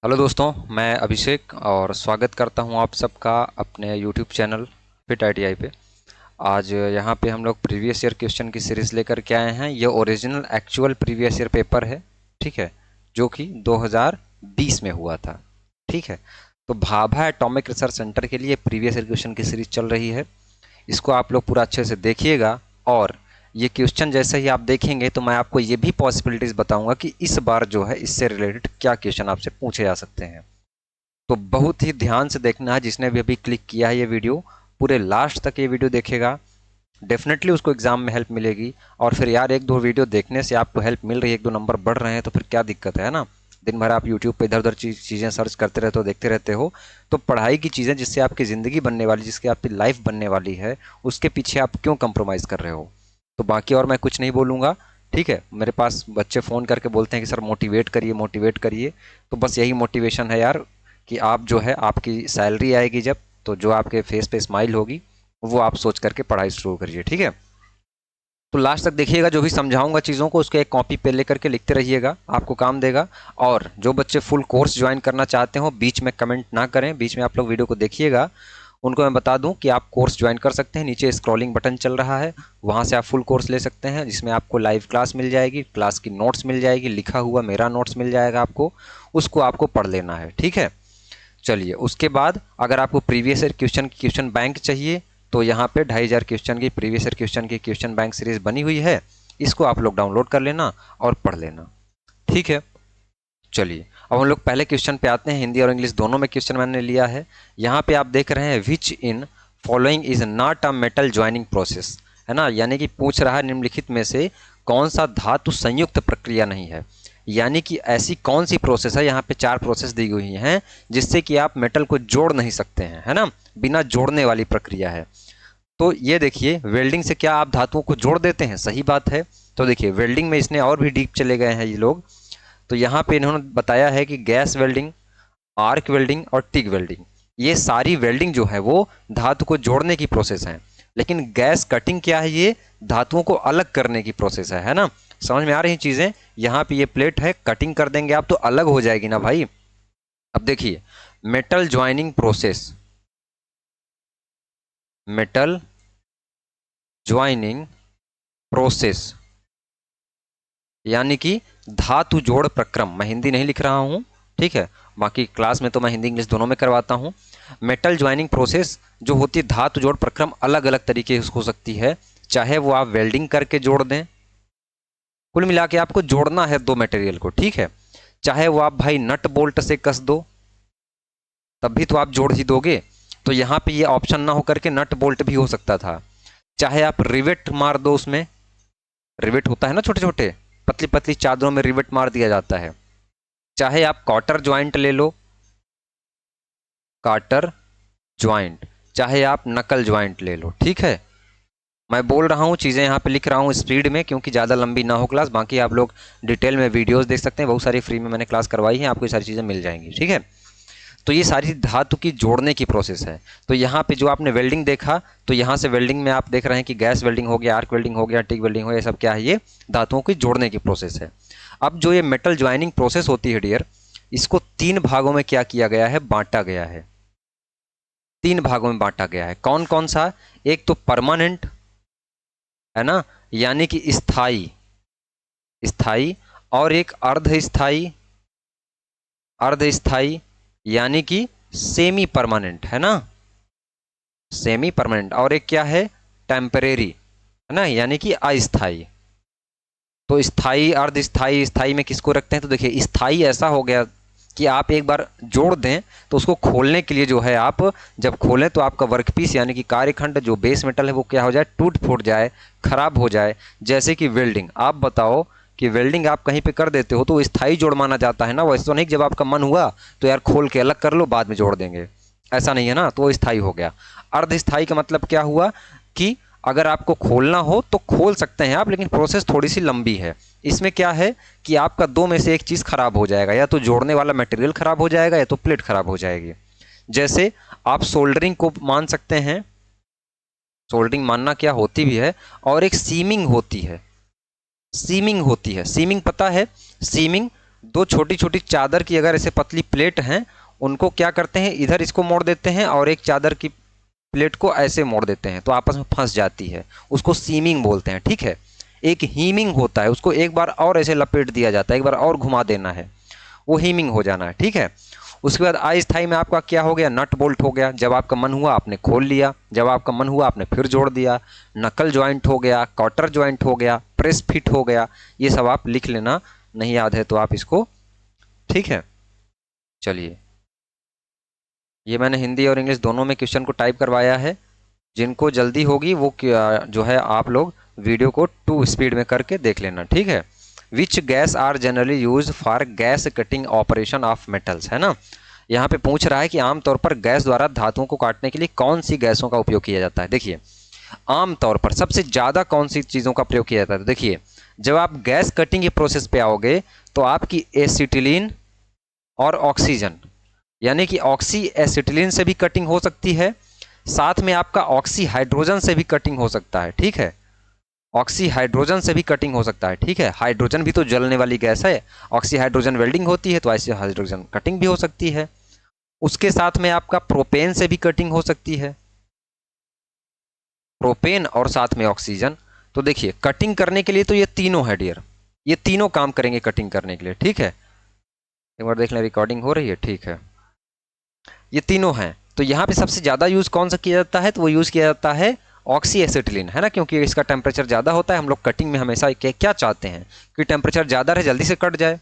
Hello दोस्तों, मैं अभिषेक और स्वागत करता हूं आप सबका अपने यूट्यूब चैनल फिट आईटीआई पे। आज यहां पे हम लोग प्रीवियस ईयर क्वेश्चन की सीरीज़ लेकर के आए हैं। ये original actual previous year paper है, ठीक है, जो कि 2020 में हुआ था। ठीक है, तो भाभा एटॉमिक रिसर्च सेंटर के लिए प्रीवियस ईयर क्वेश्चन की सीरीज चल रही है। इसको आप लोग पूरा अच्छे से देखिएगा और ये क्वेश्चन जैसे ही आप देखेंगे तो मैं आपको ये भी पॉसिबिलिटीज़ बताऊंगा कि इस बार जो है इससे रिलेटेड क्या क्वेश्चन आपसे पूछे जा सकते हैं। तो बहुत ही ध्यान से देखना है। जिसने भी अभी क्लिक किया है ये वीडियो, पूरे लास्ट तक ये वीडियो देखेगा, डेफिनेटली उसको एग्जाम में हेल्प मिलेगी। और फिर यार एक दो वीडियो देखने से आपको हेल्प मिल रही है, एक दो नंबर बढ़ रहे हैं, तो फिर क्या दिक्कत है ना। दिन भर आप यूट्यूब पे इधर उधर चीज़ें सर्च करते रहते हो, देखते रहते हो। तो पढ़ाई की चीज़ें जिससे आपकी ज़िंदगी बनने वाली, जिसकी आपकी लाइफ बनने वाली है, उसके पीछे आप क्यों कंप्रोमाइज़ कर रहे हो। तो बाकी और मैं कुछ नहीं बोलूँगा। ठीक है, मेरे पास बच्चे फ़ोन करके बोलते हैं कि सर मोटिवेट करिए मोटिवेट करिए। तो बस यही मोटिवेशन है यार, कि आप जो है आपकी सैलरी आएगी जब, तो जो आपके फेस पे स्माइल होगी वो आप सोच करके पढ़ाई शुरू करिए। ठीक है, तो लास्ट तक देखिएगा। जो भी समझाऊंगा चीज़ों को उसको एक कॉपी पे लेकर के लिखते रहिएगा, आपको काम देगा। और जो बच्चे फुल कोर्स ज्वाइन करना चाहते हो, बीच में कमेंट ना करें, बीच में आप लोग वीडियो को देखिएगा। उनको मैं बता दूं कि आप कोर्स ज्वाइन कर सकते हैं। नीचे स्क्रॉलिंग बटन चल रहा है, वहाँ से आप फुल कोर्स ले सकते हैं, जिसमें आपको लाइव क्लास मिल जाएगी, क्लास की नोट्स मिल जाएगी, लिखा हुआ मेरा नोट्स मिल जाएगा आपको, उसको आपको पढ़ लेना है। ठीक है, चलिए उसके बाद अगर आपको प्रीवियस ईयर क्वेश्चन बैंक चाहिए, तो यहाँ पे 2500 क्वेश्चन की प्रीवियस ईयर क्वेश्चन की क्वेश्चन बैंक सीरीज बनी हुई है। इसको आप लोग डाउनलोड कर लेना और पढ़ लेना। ठीक है, चलिए अब हम लोग पहले क्वेश्चन पे आते हैं। हिंदी और इंग्लिश दोनों में क्वेश्चन मैंने लिया है। यहाँ पे आप देख रहे हैं, which in following is not a metal joining process, है ना। यानी कि पूछ रहा है निम्नलिखित में से कौन सा धातु संयुक्त प्रक्रिया नहीं है। यानी कि ऐसी कौन सी प्रोसेस है, यहाँ पे 4 प्रोसेस दी हुई हैं जिससे कि आप मेटल को जोड़ नहीं सकते हैं, है ना, बिना जोड़ने वाली प्रक्रिया है। तो ये देखिए, वेल्डिंग से क्या आप धातुओं को जोड़ देते हैं, सही बात है। तो देखिए वेल्डिंग में इसने और भी डीप चले गए हैं ये लोग। तो यहाँ पे इन्होंने बताया है कि गैस वेल्डिंग, आर्क वेल्डिंग और टिग वेल्डिंग, ये सारी वेल्डिंग जो है वो धातु को जोड़ने की प्रोसेस है। लेकिन गैस कटिंग क्या है, ये धातुओं को अलग करने की प्रोसेस है ना। समझ में आ रही चीजें। यहाँ पे ये प्लेट है, कटिंग कर देंगे आप तो अलग हो जाएगी ना भाई। अब देखिए, metal joining process, metal joining process यानी कि धातु जोड़ प्रक्रम। मैं हिंदी नहीं लिख रहा हूं, ठीक है, बाकी क्लास में तो मैं हिंदी इंग्लिश दोनों में करवाता हूं। मेटल ज्वाइनिंग प्रोसेस जो होती है, धातु जोड़ प्रक्रम अलग अलग तरीके से हो सकती है। चाहे वो आप वेल्डिंग करके जोड़ दें, कुल मिला के आपको जोड़ना है दो मटेरियल को, ठीक है। चाहे वो आप भाई नट बोल्ट से कस दो, तब भी तो आप जोड़ ही दोगे। तो यहाँ पे ये ऑप्शन ना होकर के नट बोल्ट भी हो सकता था। चाहे आप रिवेट मार दो, उसमें रिवेट होता है ना, छोटे छोटे पतली पतली चादरों में रिवेट मार दिया जाता है। चाहे आप कॉटर ज्वाइंट ले लो, काटर ज्वाइंट, चाहे आप नकल ज्वाइंट ले लो। ठीक है, मैं बोल रहा हूँ चीज़ें यहाँ पे लिख रहा हूँ स्पीड में, क्योंकि ज़्यादा लंबी ना हो क्लास। बाकी आप लोग डिटेल में वीडियोस देख सकते हैं, बहुत सारी फ्री में मैंने क्लास करवाई है, आपको ये सारी चीज़ें मिल जाएंगी। ठीक है, तो ये सारी धातु की जोड़ने की प्रोसेस है। तो यहाँ पे जो आपने वेल्डिंग देखा, तो यहाँ से वेल्डिंग में आप देख रहे हैं कि गैस वेल्डिंग हो गया, आर्क वेल्डिंग हो गया, टिक वेल्डिंग हो गया, ये सब क्या है, ये धातुओं की जोड़ने की प्रोसेस है। अब जो ये मेटल ज्वाइनिंग प्रोसेस होती है डियर, इसको 3 भागों में क्या किया गया है, बांटा गया है। 3 भागों में बांटा गया है। कौन कौन सा? एक तो परमानेंट, है ना, यानी कि स्थाई, स्थाई, और एक अर्ध स्थाई, अर्ध स्थाई यानी कि सेमी परमानेंट, है ना, सेमी परमानेंट। और एक क्या है, टेम्परेरी, है ना, यानी कि अस्थाई। तो स्थाई, अर्ध स्थाई, स्थाई में किसको रखते हैं, तो देखिए स्थाई ऐसा हो गया कि आप एक बार जोड़ दें तो उसको खोलने के लिए जो है, आप जब खोलें तो आपका वर्कपीस यानी कि कार्यखंड जो बेस मेटल है वो क्या हो जाए, टूट फूट जाए, खराब हो जाए। जैसे कि वेल्डिंग, आप बताओ कि वेल्डिंग आप कहीं पे कर देते हो तो वो स्थाई जोड़ माना जाता है ना। वैसे तो नहीं जब आपका मन हुआ तो यार खोल के अलग कर लो, बाद में जोड़ देंगे, ऐसा नहीं है ना, तो वो स्थाई हो गया। अर्ध स्थाई का मतलब क्या हुआ कि अगर आपको खोलना हो तो खोल सकते हैं आप, लेकिन प्रोसेस थोड़ी सी लंबी है। इसमें क्या है कि आपका दो में से एक चीज़ खराब हो जाएगा, या तो जोड़ने वाला मटेरियल खराब हो जाएगा या तो प्लेट खराब हो जाएगी। जैसे आप सोल्डरिंग को मान सकते हैं, सोल्डरिंग मानना क्या होती भी है, और एक सीमिंग होती है, सीमिंग होती है। सीमिंग पता है, सीमिंग दो छोटी छोटी चादर की अगर ऐसे पतली प्लेट हैं, उनको क्या करते हैं, इधर इसको मोड़ देते हैं और एक चादर की प्लेट को ऐसे मोड़ देते हैं तो आपस में फंस जाती है, उसको सीमिंग बोलते हैं। ठीक है, एक हीमिंग होता है, उसको एक बार और ऐसे लपेट दिया जाता है, एक बार और घुमा देना है, वो हीमिंग हो जाना है। ठीक है, उसके बाद अस्थाई में आपका क्या हो गया, नट बोल्ट हो गया। जब आपका मन हुआ आपने खोल लिया, जब आपका मन हुआ आपने फिर जोड़ दिया। नकल ज्वाइंट हो गया, कॉटर ज्वाइंट हो गया, प्रेस फिट हो गया। ये सब आप लिख लेना, नहीं याद है तो आप इसको। ठीक है, चलिए, ये मैंने हिंदी और इंग्लिश दोनों में क्वेश्चन को टाइप करवाया है। जिनको जल्दी होगी वो जो है आप लोग वीडियो को 2 स्पीड में करके देख लेना। ठीक है, which gas are generally use for gas cutting operation of metals, है ना। यहाँ पे पूछ रहा है कि आमतौर पर गैस द्वारा धातुओं को काटने के लिए कौन सी गैसों का उपयोग किया जाता है। देखिए, आमतौर पर सबसे ज़्यादा कौन सी चीज़ों का प्रयोग किया जाता है। देखिए, जब आप गैस कटिंग के प्रोसेस पे आओगे तो आपकी एसिटिलीन और ऑक्सीजन, यानी कि ऑक्सी एसिटिलीन से भी कटिंग हो सकती है, साथ में आपका ऑक्सी हाइड्रोजन से भी कटिंग हो सकता है। ठीक है, ऑक्सी हाइड्रोजन से भी कटिंग हो सकता है। ठीक है, हाइड्रोजन भी तो जलने वाली गैस है, ऑक्सी हाइड्रोजन वेल्डिंग होती है, तो ऐसे हाइड्रोजन कटिंग भी हो सकती है। उसके साथ में आपका प्रोपेन से भी कटिंग हो सकती है, प्रोपेन और साथ में ऑक्सीजन। तो देखिए, कटिंग करने के लिए तो ये तीनों है डियर, ये तीनों काम करेंगे कटिंग करने के लिए। ठीक है, एक बार देख लें, रिकॉर्डिंग हो रही है। ठीक है, ये तीनों हैं। तो यहाँ पे सबसे ज़्यादा यूज़ कौन सा किया जाता है, तो वो यूज़ किया जाता है ऑक्सी एसिटिलीन, है ना, क्योंकि इसका टेम्परेचर ज़्यादा होता है। हम लोग कटिंग में हमेशा क्या चाहते हैं कि टेम्परेचर ज़्यादा रहे, जल्दी से कट जाए,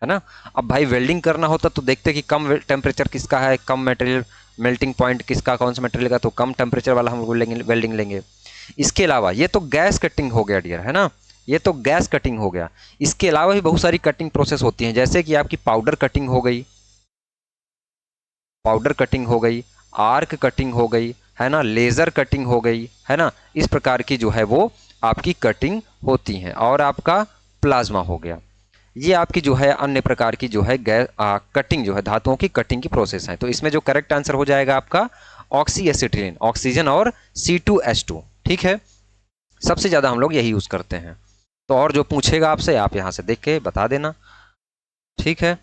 है ना। अब भाई वेल्डिंग करना होता तो देखते कि कम टेम्परेचर किसका है, कम मटेरियल मेल्टिंग पॉइंट किसका, कौन सा मटेरियल का, तो कम टेम्परेचर वाला हम वेल्डिंग लेंगे। इसके अलावा ये तो गैस कटिंग हो गया डियर, है ना, ये तो गैस कटिंग हो गया। इसके अलावा भी बहुत सारी कटिंग प्रोसेस होती हैं, जैसे कि आपकी पाउडर कटिंग हो गई, पाउडर कटिंग हो गई, आर्क कटिंग हो गई, है ना, लेज़र कटिंग हो गई, है ना। इस प्रकार की जो है वो आपकी कटिंग होती हैं। और आपका प्लाज्मा हो गया, ये आपकी जो है अन्य प्रकार की जो है कटिंग जो है धातुओं की कटिंग की प्रोसेस है। तो इसमें जो करेक्ट आंसर हो जाएगा आपका ऑक्सी एसिटिलीन, ऑक्सीजन और C2H2। ठीक है, सबसे ज़्यादा हम लोग यही यूज़ करते हैं। तो और जो पूछेगा आपसे, आप यहाँ से देख के बता देना। ठीक है,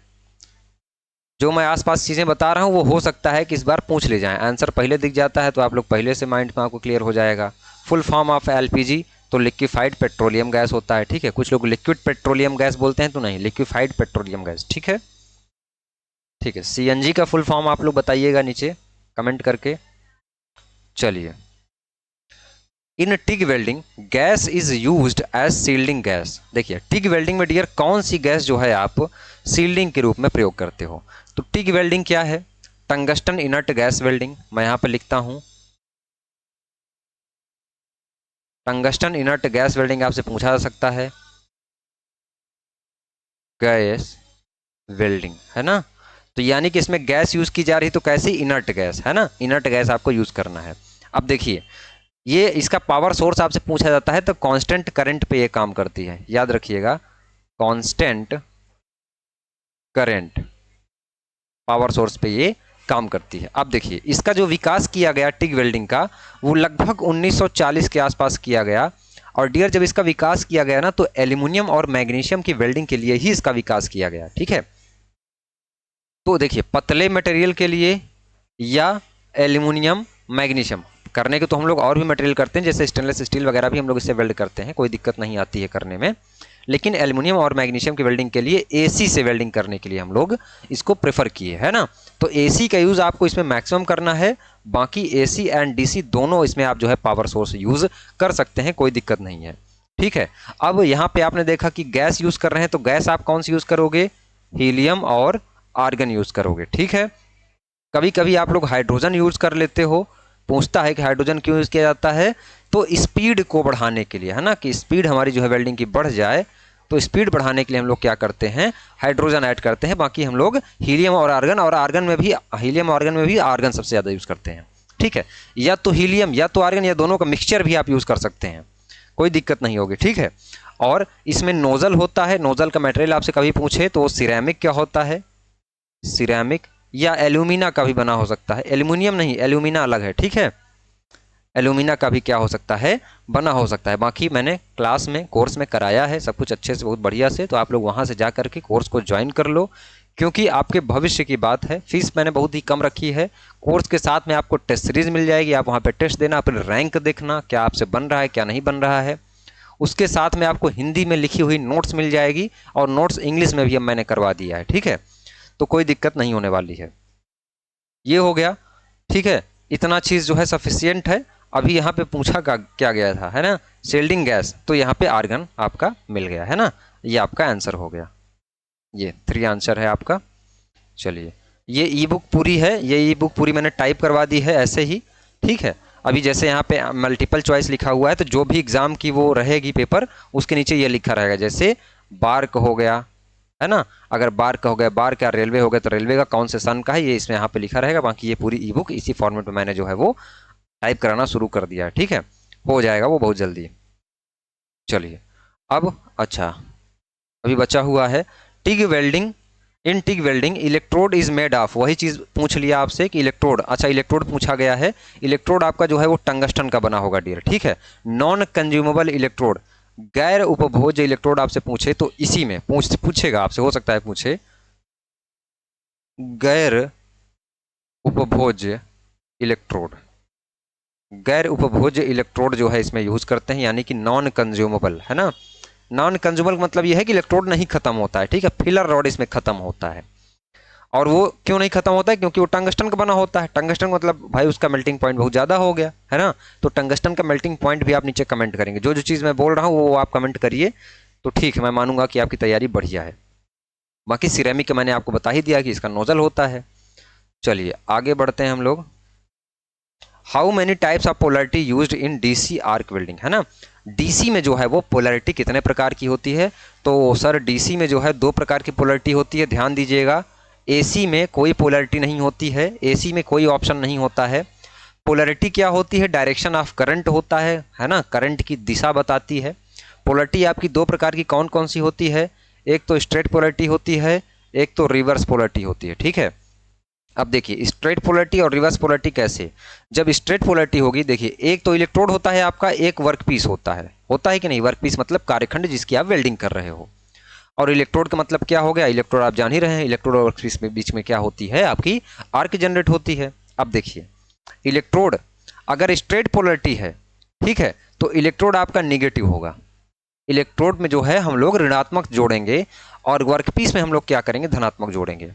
जो मैं आसपास चीज़ें बता रहा हूँ वो हो सकता है कि इस बार पूछ ले जाएं, आंसर पहले दिख जाता है तो आप लोग पहले से माइंड में आपको क्लियर हो जाएगा। फुल फॉर्म ऑफ एलपीजी तो लिक्विफाइड पेट्रोलियम गैस होता है। ठीक है, कुछ लोग लिक्विड पेट्रोलियम गैस बोलते हैं, तो नहीं, लिक्विफाइड पेट्रोलियम गैस। ठीक है, ठीक है, सीएनजी का फुल फॉर्म आप लोग बताइएगा नीचे कमेंट करके। चलिए, in TIG welding gas is used as shielding gas. देखिए, टिग वेल्डिंग में डियर कौन सी गैस जो है आप सील्डिंग के रूप में प्रयोग करते हो। तो टिग वेल्डिंग क्या है, टंगस्टन इनर्ट गैस वेल्डिंग, मैं यहां पर लिखता हूं टंगस्टन इनर्ट गैस वेल्डिंग आपसे पूछा जा सकता है, गैस वेल्डिंग, है ना। तो यानी कि इसमें गैस यूज की जा रही, तो कैसी, इनर्ट गैस, है ना, इनर्ट गैस आपको यूज करना है। अब देखिए, ये इसका पावर सोर्स आपसे पूछा जाता है तो कांस्टेंट करंट पे ये काम करती है, याद रखिएगा, कांस्टेंट करंट पावर सोर्स पे ये काम करती है। अब देखिए, इसका जो विकास किया गया टिग वेल्डिंग का, वो लगभग 1940 के आसपास किया गया। और डियर, जब इसका विकास किया गया ना, तो एल्यूमिनियम और मैग्नीशियम की वेल्डिंग के लिए ही इसका विकास किया गया। ठीक है, तो देखिए, पतले मटेरियल के लिए या एल्यूमिनियम मैग्नीशियम करने के तो हम लोग और भी मटेरियल करते हैं, जैसे स्टेनलेस स्टील वगैरह भी हम लोग इससे वेल्ड करते हैं, कोई दिक्कत नहीं आती है करने में। लेकिन एल्यूमिनियम और मैग्नीशियम की वेल्डिंग के लिए एसी से वेल्डिंग करने के लिए हम लोग इसको प्रेफर किए, है ना। तो एसी का यूज़ आपको इसमें मैक्सिमम करना है, बाकी एसी एंड डीसी दोनों इसमें आप जो है पावर सोर्स यूज़ कर सकते हैं, कोई दिक्कत नहीं है। ठीक है, अब यहाँ पे आपने देखा कि गैस यूज़ कर रहे हैं, तो गैस आप कौन सी यूज़ करोगे, हीलियम और आर्गन यूज़ करोगे। ठीक है, कभी कभी आप लोग हाइड्रोजन यूज़ कर लेते हो, पूछता है कि हाइड्रोजन क्यों यूज़ किया जाता है, तो स्पीड को बढ़ाने के लिए, है ना, कि स्पीड हमारी जो है वेल्डिंग की बढ़ जाए, तो स्पीड बढ़ाने के लिए हम लोग क्या करते हैं, हाइड्रोजन ऐड करते हैं। बाकी हम लोग हीलियम और आर्गन में भी, हीलियम आर्गन में भी आर्गन सबसे ज़्यादा यूज़ करते हैं। ठीक है, या तो हीलियम या तो आर्गन या दोनों का मिक्सचर भी आप यूज़ कर सकते हैं, कोई दिक्कत नहीं होगी। ठीक है, और इसमें नोज़ल होता है, नोज़ल का मटेरियल आपसे कभी पूछे तो सिरेमिक क्या होता है, सिरेमिक या एल्यूमिना का भी बना हो सकता है, एल्यूमिनियम नहीं, एल्यूमिना अलग है। ठीक है, एल्यूमिना का भी क्या हो सकता है, बना हो सकता है। बाकी मैंने क्लास में कोर्स में कराया है सब कुछ अच्छे से, बहुत बढ़िया से, तो आप लोग वहाँ से जा करके कोर्स को ज्वाइन कर लो, क्योंकि आपके भविष्य की बात है। फीस मैंने बहुत ही कम रखी है। कोर्स के साथ में आपको टेस्ट सीरीज मिल जाएगी, आप वहाँ पे टेस्ट देना, अपने रैंक देखना क्या आपसे बन रहा है क्या नहीं बन रहा है। उसके साथ में आपको हिंदी में लिखी हुई नोट्स मिल जाएगी, और नोट्स इंग्लिश में भी अब मैंने करवा दिया है, ठीक है, तो कोई दिक्कत नहीं होने वाली है। ये हो गया, ठीक है, इतना चीज़ जो है सफिशियंट है। अभी यहाँ पे पूछा क्या गया था, है ना, शेल्डिंग गैस, तो यहाँ पे आर्गन आपका मिल गया है ना, ये आपका आंसर हो गया। ये 3 आंसर है आपका। चलिए, ये ई बुक पूरी है, ये ई बुक पूरी मैंने टाइप करवा दी है ऐसे ही, ठीक है। अभी जैसे यहाँ पे मल्टीपल चॉइस लिखा हुआ है, तो जो भी एग्जाम की वो रहेगी पेपर, उसके नीचे ये लिखा रहेगा, जैसे बार्क हो गया, है ना, अगर बार्क हो गया, बार्क या रेलवे हो गया, तो रेलवे का कौन से सन का है ये इसमें यहाँ पे लिखा रहेगा। बाकी ये पूरी ई बुक इसी फॉर्मेट में मैंने जो है वो टाइप कराना शुरू कर दिया है, ठीक है, हो जाएगा वो बहुत जल्दी। चलिए, अब अच्छा, अभी बचा हुआ है TIG welding. In TIG welding electrode is made of, वही चीज़ पूछ लिया आपसे कि इलेक्ट्रोड, अच्छा इलेक्ट्रोड पूछा गया है। इलेक्ट्रोड आपका जो है वो टंगस्टन का बना होगा डियर, ठीक है। नॉन कंज्यूमेबल इलेक्ट्रोड, गैर उपभोज्य इलेक्ट्रोड आपसे पूछे तो इसी में पूछेगा आपसे, हो सकता है पूछे गैर उपभोज्य इलेक्ट्रोड। गैर उपभोज्य इलेक्ट्रोड जो है इसमें यूज करते हैं, यानी कि नॉन कंज्यूमेबल, है ना। नॉन कंज्यूमेबल मतलब ये है कि इलेक्ट्रोड नहीं खत्म होता है, ठीक है, फिलर रॉड इसमें खत्म होता है। और वो क्यों नहीं खत्म होता है, क्योंकि वो टंगस्टन का बना होता है। टंगस्टन मतलब भाई उसका मेल्टिंग पॉइंट बहुत ज़्यादा हो गया है ना, तो टंगस्टन का मेल्टिंग पॉइंट भी आप नीचे कमेंट करेंगे। जो जो चीज़ मैं बोल रहा हूँ वो आप कमेंट करिए, तो ठीक है, मैं मानूंगा कि आपकी तैयारी बढ़िया है। बाकी सिरेमिक का मैंने आपको बता ही दिया कि इसका नोजल होता है। चलिए आगे बढ़ते हैं हम लोग। How many types of polarity used in DC arc welding, है ना। डीसी में जो है वो पोलरिटी कितने प्रकार की होती है, तो सर डीसी में जो है 2 प्रकार की पोलरिटी होती है, ध्यान दीजिएगा। एसी में कोई पोलरिटी नहीं होती है, एसी में कोई ऑप्शन नहीं होता है। पोलरिटी क्या होती है, डायरेक्शन ऑफ करंट होता है ना, करंट की दिशा बताती है। पोलरिटी आपकी 2 प्रकार की कौन कौन सी होती है, एक तो स्ट्रेट पोलरिटी होती है, एक तो रिवर्स पोलरिटी होती है, ठीक है। अब देखिए स्ट्रेट पोलरिटी और रिवर्स पोलरिटी कैसे। जब स्ट्रेट पोलरिटी होगी, देखिए एक तो इलेक्ट्रोड होता है आपका, एक वर्कपीस होता है कि नहीं, वर्कपीस मतलब कार्यखंड जिसकी आप वेल्डिंग कर रहे हो। और इलेक्ट्रोड का मतलब क्या हो गया, इलेक्ट्रोड आप जान ही रहे हैं, इलेक्ट्रोड और वर्कपीस में बीच में क्या होती है, आपकी आर्क जनरेट होती है। अब देखिए इलेक्ट्रोड अगर स्ट्रेट पोलरिटी है, ठीक है, तो इलेक्ट्रोड आपका निगेटिव होगा। इलेक्ट्रोड में जो है हम लोग ऋणात्मक जोड़ेंगे, और वर्कपीस में हम लोग क्या करेंगे, धनात्मक जोड़ेंगे।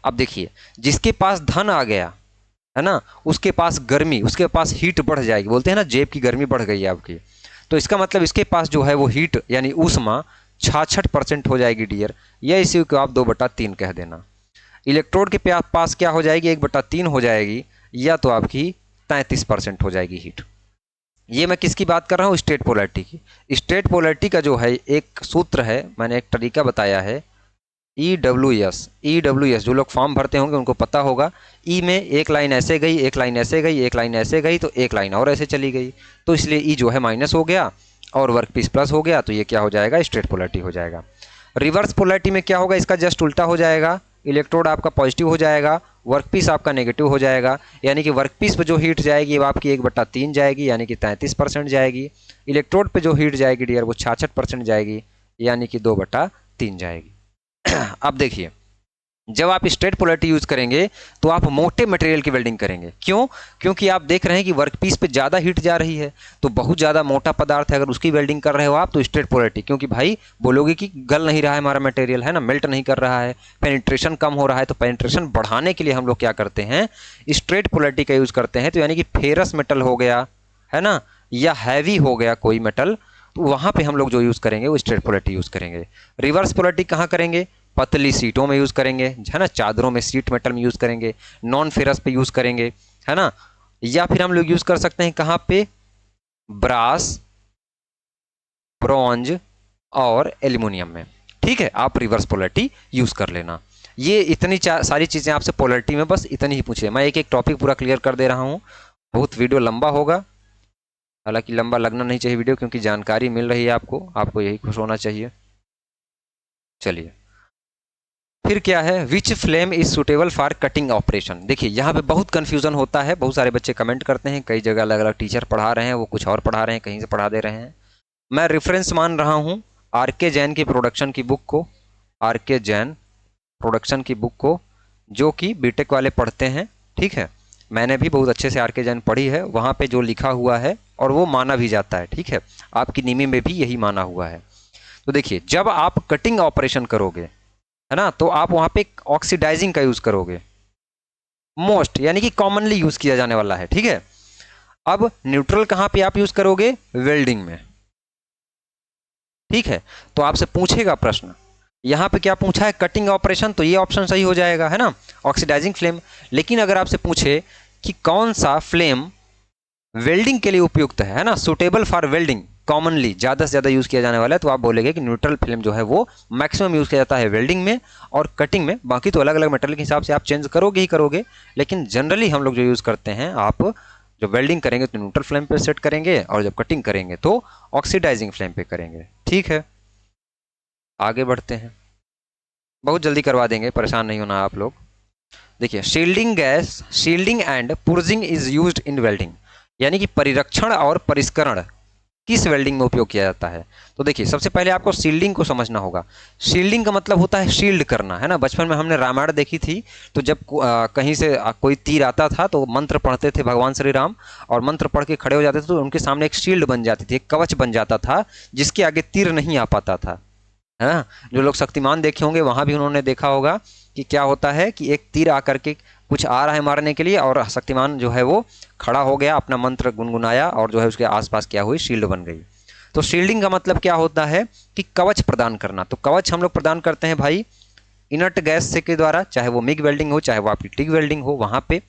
अब देखिए जिसके पास धन आ गया है ना, उसके पास गर्मी, उसके पास हीट बढ़ जाएगी, बोलते हैं ना जेब की गर्मी बढ़ गई है आपकी, तो इसका मतलब इसके पास जो है वो हीट यानी ऊष्मा 66% हो जाएगी डियर। या इसी को आप 2/3 कह देना। इलेक्ट्रोड के पास क्या हो जाएगी, 1/3 हो जाएगी, या तो आपकी 33% हो जाएगी हीट। ये मैं किसकी बात कर रहा हूँ, स्ट्रेट पोलरिटी की। स्ट्रेट पोलरिटी का जो है एक सूत्र है, मैंने एक तरीका बताया है, ई डब्ल्यू एस, जो लोग फॉर्म भरते होंगे उनको पता होगा। ई में एक लाइन ऐसे गई, एक लाइन ऐसे गई, एक लाइन ऐसे गई, तो एक लाइन और ऐसे चली गई, तो इसलिए ई जो है माइनस हो गया और वर्कपीस प्लस हो गया, तो ये क्या हो जाएगा, स्ट्रेट पोलरिटी हो जाएगा। रिवर्स पोलरिटी में क्या होगा, इसका जस्ट उल्टा हो जाएगा, इलेक्ट्रोड आपका पॉजिटिव हो जाएगा, वर्कपीस आपका नेगेटिव हो जाएगा, यानी कि वर्कपीस पे जो हीट जाएगी वो आपकी 1/3 जाएगी, यानी कि 33% जाएगी। इलेक्ट्रोड पे जो हीट जाएगी डियर वो 66% जाएगी, यानी कि 2/3 जाएगी। अब देखिए जब आप स्ट्रेट पोलरिटी यूज करेंगे तो आप मोटे मटेरियल की वेल्डिंग करेंगे, क्यों, क्योंकि आप देख रहे हैं कि वर्कपीस पे ज़्यादा हीट जा रही है, तो बहुत ज़्यादा मोटा पदार्थ है, अगर उसकी वेल्डिंग कर रहे हो आप तो स्ट्रेट पोलरिटी, क्योंकि भाई बोलोगे कि गल नहीं रहा है हमारा मटेरियल, है ना, मेल्ट नहीं कर रहा है, पेनिट्रेशन कम हो रहा है, तो पेनिट्रेशन बढ़ाने के लिए हम लोग क्या करते हैं, स्ट्रेट पोलरिटी का यूज करते हैं। तो यानी कि फेरस मेटल हो गया, है ना, या हैवी हो गया कोई मेटल, तो वहाँ पे हम लोग जो यूज़ करेंगे वो स्ट्रेट पोलरिटी यूज़ करेंगे। रिवर्स पोलरिटी कहाँ करेंगे, पतली सीटों में यूज़ करेंगे, है ना, चादरों में सीट मेटल में यूज़ करेंगे, नॉन फेरस पे यूज़ करेंगे, है ना, या फिर हम लोग यूज़ कर सकते हैं कहाँ पे, ब्रास, ब्रॉन्ज और एल्यूमिनियम में, ठीक है। आप रिवर्स पोलरिटी यूज़ कर लेना। ये इतनी सारी चीज़ें आपसे पोलरिटी में बस इतनी ही पूछे, मैं एक एक टॉपिक पूरा क्लियर कर दे रहा हूँ, बहुत वीडियो लंबा होगा, हालांकि लंबा लगना नहीं चाहिए वीडियो, क्योंकि जानकारी मिल रही है आपको, आपको यही खुश होना चाहिए। चलिए फिर क्या है, which flame is suitable for cutting operation. देखिए यहाँ पे बहुत कंफ्यूजन होता है, बहुत सारे बच्चे कमेंट करते हैं, कई जगह अलग अलग टीचर पढ़ा रहे हैं, वो कुछ और पढ़ा रहे हैं, कहीं से पढ़ा दे रहे हैं। मैं रेफरेंस मान रहा हूँ आर के जैन की प्रोडक्शन की बुक को, आर के जैन प्रोडक्शन की बुक को, जो कि बीटेक वाले पढ़ते हैं। ठीक है, मैंने भी बहुत अच्छे से आर के जैन पढ़ी है, वहाँ पे जो लिखा हुआ है और वो माना भी जाता है। ठीक है, आपकी नीमी में भी यही माना हुआ है। तो देखिए जब आप कटिंग ऑपरेशन करोगे, है ना, तो आप वहाँ पे ऑक्सीडाइजिंग का यूज़ करोगे, मोस्ट यानी कि कॉमनली यूज़ किया जाने वाला है। ठीक है, अब न्यूट्रल कहाँ पे आप यूज़ करोगे, वेल्डिंग में। ठीक है, तो आपसे पूछेगा प्रश्न, यहाँ पे क्या पूछा है, कटिंग ऑपरेशन, तो ये ऑप्शन सही हो जाएगा, है ना, ऑक्सीडाइजिंग फ्लेम। लेकिन अगर आपसे पूछे कि कौन सा फ्लेम वेल्डिंग के लिए उपयुक्त है ना, सुटेबल फॉर वेल्डिंग, कॉमनली ज़्यादा से ज़्यादा यूज़ किया जाने वाला है, तो आप बोलेंगे कि न्यूट्रल फ्लेम जो है वो मैक्सिमम यूज़ किया जाता है वेल्डिंग में और कटिंग में। बाकी तो अलग अलग मटेरियल के हिसाब से आप चेंज करोगे ही करोगे, लेकिन जनरली हम लोग जो यूज़ करते हैं, आप जब वेल्डिंग करेंगे तो न्यूट्रल फ्लेम पे सेट करेंगे और जब कटिंग करेंगे तो ऑक्सीडाइजिंग फ्लेम पे करेंगे। ठीक है, आगे बढ़ते हैं, बहुत जल्दी करवा देंगे, परेशान नहीं होना आप लोग। देखिए shielding gas, shielding and purging is used in welding, यानी कि परिरक्षण और परिष्करण किस वेल्डिंग में उपयोग किया जाता है। तो देखिए सबसे पहले आपको शील्डिंग को समझना होगा। शील्डिंग का मतलब होता है शील्ड करना, है ना। बचपन में हमने रामायण देखी थी, तो जब कहीं से कोई तीर आता था तो मंत्र पढ़ते थे भगवान श्री राम, और मंत्र पढ़ के खड़े हो जाते थे तो उनके सामने एक शील्ड बन जाती थी, एक कवच बन जाता था, जिसके आगे तीर नहीं आ पाता था, है ना। जो लोग शक्तिमान देखे होंगे वहां भी उन्होंने देखा होगा कि क्या होता है कि एक तीर आकर के कुछ आ रहा है मारने के लिए, और शक्तिमान जो है वो खड़ा हो गया, अपना मंत्र गुनगुनाया और जो है उसके आसपास क्या हुई, शील्ड बन गई। तो शील्डिंग का मतलब क्या होता है कि कवच प्रदान करना। तो कवच हम लोग प्रदान करते हैं भाई इनर्ट गैस से के द्वारा, चाहे वो मिग वेल्डिंग हो चाहे वो आपकी टिग वेल्डिंग हो, वहां पे।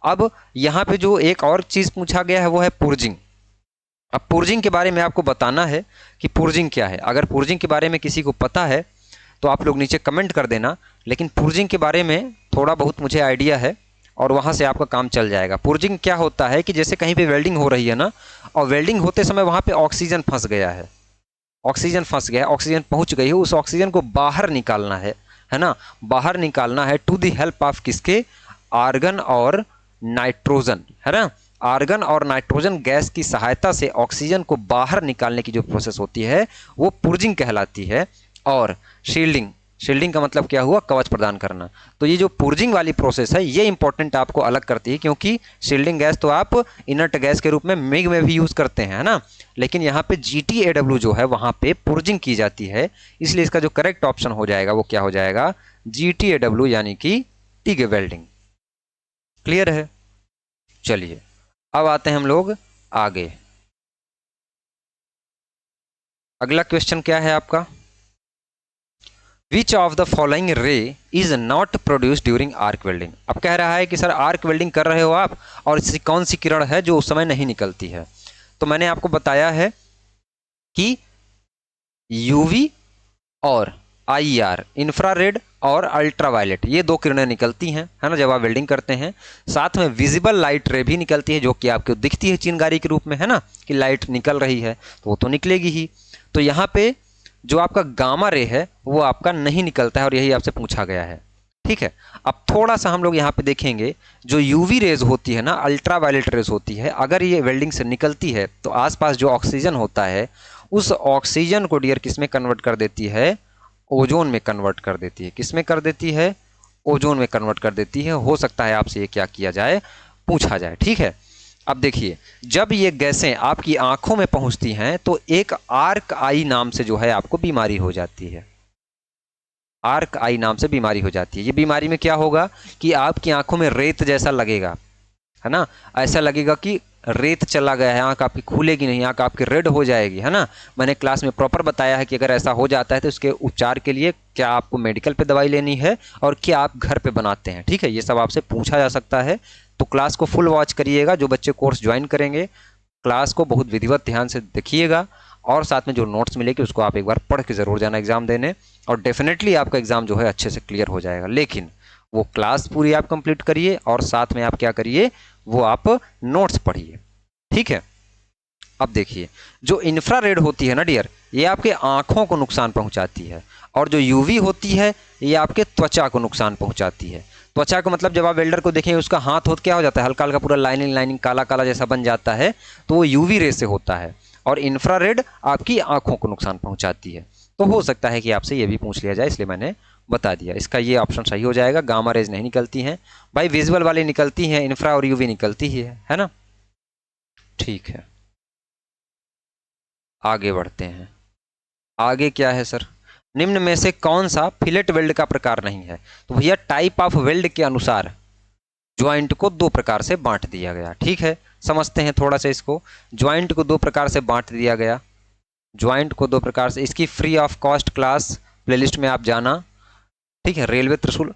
अब यहाँ पे जो एक और चीज पूछा गया है वो है पुर्जिंग। अब पुर्जिंग के बारे में आपको बताना है कि पुर्जिंग क्या है। अगर पुर्जिंग के बारे में किसी को पता है तो आप लोग नीचे कमेंट कर देना, लेकिन पुर्जिंग के बारे में थोड़ा बहुत मुझे आइडिया है और वहाँ से आपका काम चल जाएगा। पुर्जिंग क्या होता है कि जैसे कहीं पे वेल्डिंग हो रही है ना, और वेल्डिंग होते समय वहाँ पे ऑक्सीजन फंस गया है, ऑक्सीजन फंस गया है, ऑक्सीजन पहुँच गई है, उस ऑक्सीजन को बाहर निकालना है ना, बाहर निकालना है टू दी हेल्प ऑफ किसके, आर्गन और नाइट्रोजन, है ना। आर्गन और नाइट्रोजन गैस की सहायता से ऑक्सीजन को बाहर निकालने की जो प्रोसेस होती है वो पुर्जिंग कहलाती है। और शील्डिंग, शील्डिंग का मतलब क्या हुआ, कवच प्रदान करना। तो ये जो पुर्जिंग वाली प्रोसेस है ये इंपॉर्टेंट आपको अलग करती है, क्योंकि शील्डिंग गैस तो आप इनर्ट गैस के रूप में मिग में भी यूज करते हैं, है ना, लेकिन यहाँ पे GTAW जो है वहाँ पे पुर्जिंग की जाती है, इसलिए इसका जो करेक्ट ऑप्शन हो जाएगा वो क्या हो जाएगा, GTAW, यानी कि टिग वेल्डिंग। क्लियर है, चलिए अब आते हैं हम लोग आगे। अगला क्वेश्चन क्या है आपका, विच ऑफ द फॉलोइंग रे is not produce during arc welding. अब कह रहा है कि सर आर्क वेल्डिंग कर रहे हो आप और इसकी कौन सी किरण है जो उस समय नहीं निकलती है। तो मैंने आपको बताया है कि यूवी और IR, इंफ्रारेड और अल्ट्रावायलेट, ये दो किरणें निकलती हैं, है ना, जब आप वेल्डिंग करते हैं। साथ में विजिबल लाइट रे भी निकलती है, जो कि आपको दिखती है चिंगारी के रूप में, है ना, कि लाइट निकल रही है, तो वो तो निकलेगी ही। तो यहाँ पे जो आपका गामा रे है वो आपका नहीं निकलता है, और यही आपसे पूछा गया है। ठीक है, अब थोड़ा सा हम लोग यहाँ पे देखेंगे, जो यूवी रेज होती है ना, अल्ट्रावायलेट रेज होती है, अगर ये वेल्डिंग से निकलती है तो आसपास जो ऑक्सीजन होता है उस ऑक्सीजन को डियर किस में कन्वर्ट कर देती है, ओजोन में कन्वर्ट कर देती है। किस में कर देती है, ओजोन में कन्वर्ट कर देती है। हो सकता है आपसे ये क्या किया जाए, पूछा जाए। ठीक है, अब देखिए जब ये गैसें आपकी आंखों में पहुंचती हैं तो एक आर्क आई नाम से जो है आपको बीमारी हो जाती है, आर्क आई नाम से बीमारी हो जाती है। ये बीमारी में क्या होगा कि आपकी आंखों में रेत जैसा लगेगा, है ना, ऐसा लगेगा कि रेत चला गया है, आंख आपकी खुलेगी नहीं, आंख आपकी रेड हो जाएगी, है ना। मैंने क्लास में प्रॉपर बताया है कि अगर ऐसा हो जाता है तो इसके उपचार के लिए क्या आपको मेडिकल पे दवाई लेनी है और क्या आप घर पे बनाते हैं। ठीक है, ये सब आपसे पूछा जा सकता है, तो क्लास को फुल वॉच करिएगा। जो बच्चे कोर्स ज्वाइन करेंगे क्लास को बहुत विधिवत ध्यान से देखिएगा, और साथ में जो नोट्स मिलेगी उसको आप एक बार पढ़ के ज़रूर जाना एग्ज़ाम देने, और डेफिनेटली आपका एग्ज़ाम जो है अच्छे से क्लियर हो जाएगा। लेकिन वो क्लास पूरी आप कंप्लीट करिए और साथ में आप क्या करिए, वो आप नोट्स पढ़िए। ठीक है, अब देखिए जो इंफ्रारेड होती है ना डियर, ये आपके आँखों को नुकसान पहुँचाती है, और जो यूवी होती है ये आपके त्वचा को नुकसान पहुँचाती है। त्वचा को मतलब जब आप वेल्डर को देखें उसका हाथ होता क्या हो जाता है, हल्का हल्का पूरा लाइनिंग लाइनिंग काला काला जैसा बन जाता है, तो वो यूवी रे से होता है। और इंफ्रारेड आपकी आँखों को नुकसान पहुँचाती है। तो हो सकता है कि आपसे ये भी पूछ लिया जाए, इसलिए मैंने बता दिया। इसका ये ऑप्शन सही हो जाएगा। गामा रेज नहीं निकलती हैं भाई, विजुअल वाली निकलती हैं, इंफ्रा और यूवी निकलती ही है ना। ठीक है, आगे बढ़ते हैं। आगे क्या है सर, निम्न में से कौन सा फिलेट वेल्ड का प्रकार नहीं है। तो भैया टाइप ऑफ वेल्ड के अनुसार ज्वाइंट को दो प्रकार से बांट दिया गया। ठीक है, समझते हैं थोड़ा सा इसको। ज्वाइंट को दो प्रकार से बांट दिया गया, ज्वाइंट को दो प्रकार से। इसकी free of cost class playlist में आप जाना। ठीक है, रेलवे त्रिशूल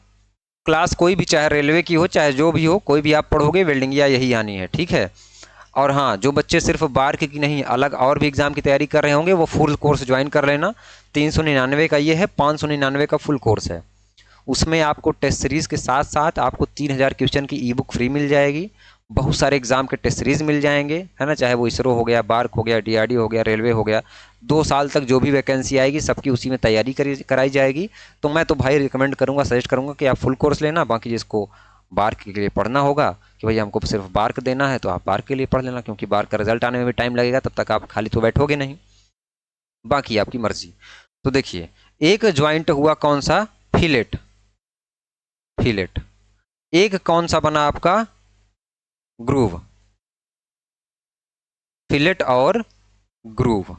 क्लास कोई भी, चाहे रेलवे की हो चाहे जो भी हो, कोई भी आप पढ़ोगे वेल्डिंग या यही आनी है। ठीक है, और हाँ, जो बच्चे सिर्फ बार्क की नहीं अलग और भी एग्जाम की तैयारी कर रहे होंगे वो फुल कोर्स ज्वाइन कर लेना। 399 का ये है, 599 का फुल कोर्स है। उसमें आपको टेस्ट सीरीज के साथ साथ आपको 3000 क्वेश्चन की ई बुक फ्री मिल जाएगी, बहुत सारे एग्जाम के टेस्ट सीरीज मिल जाएंगे, है ना। चाहे वो इसरो हो गया, बार्क हो गया, डीआरडी हो गया, रेलवे हो गया, 2 साल तक जो भी वैकेंसी आएगी सबकी उसी में तैयारी कराई जाएगी। तो मैं तो भाई रिकमेंड करूंगा, सजेस्ट करूंगा कि आप फुल कोर्स लेना। बाकी जिसको बार्क के लिए पढ़ना होगा कि भाई हमको सिर्फ बार्क देना है, तो आप बार्क के लिए पढ़ लेना, क्योंकि बार्क का रिजल्ट आने में भी टाइम लगेगा, तब तक आप खाली तो बैठोगे नहीं। बाकी आपकी मर्जी। तो देखिए, एक ज्वाइंट हुआ कौन सा, फिलेट, फिलेट। एक कौन सा बना आपका, ग्रूव, फिलेट और ग्रूव,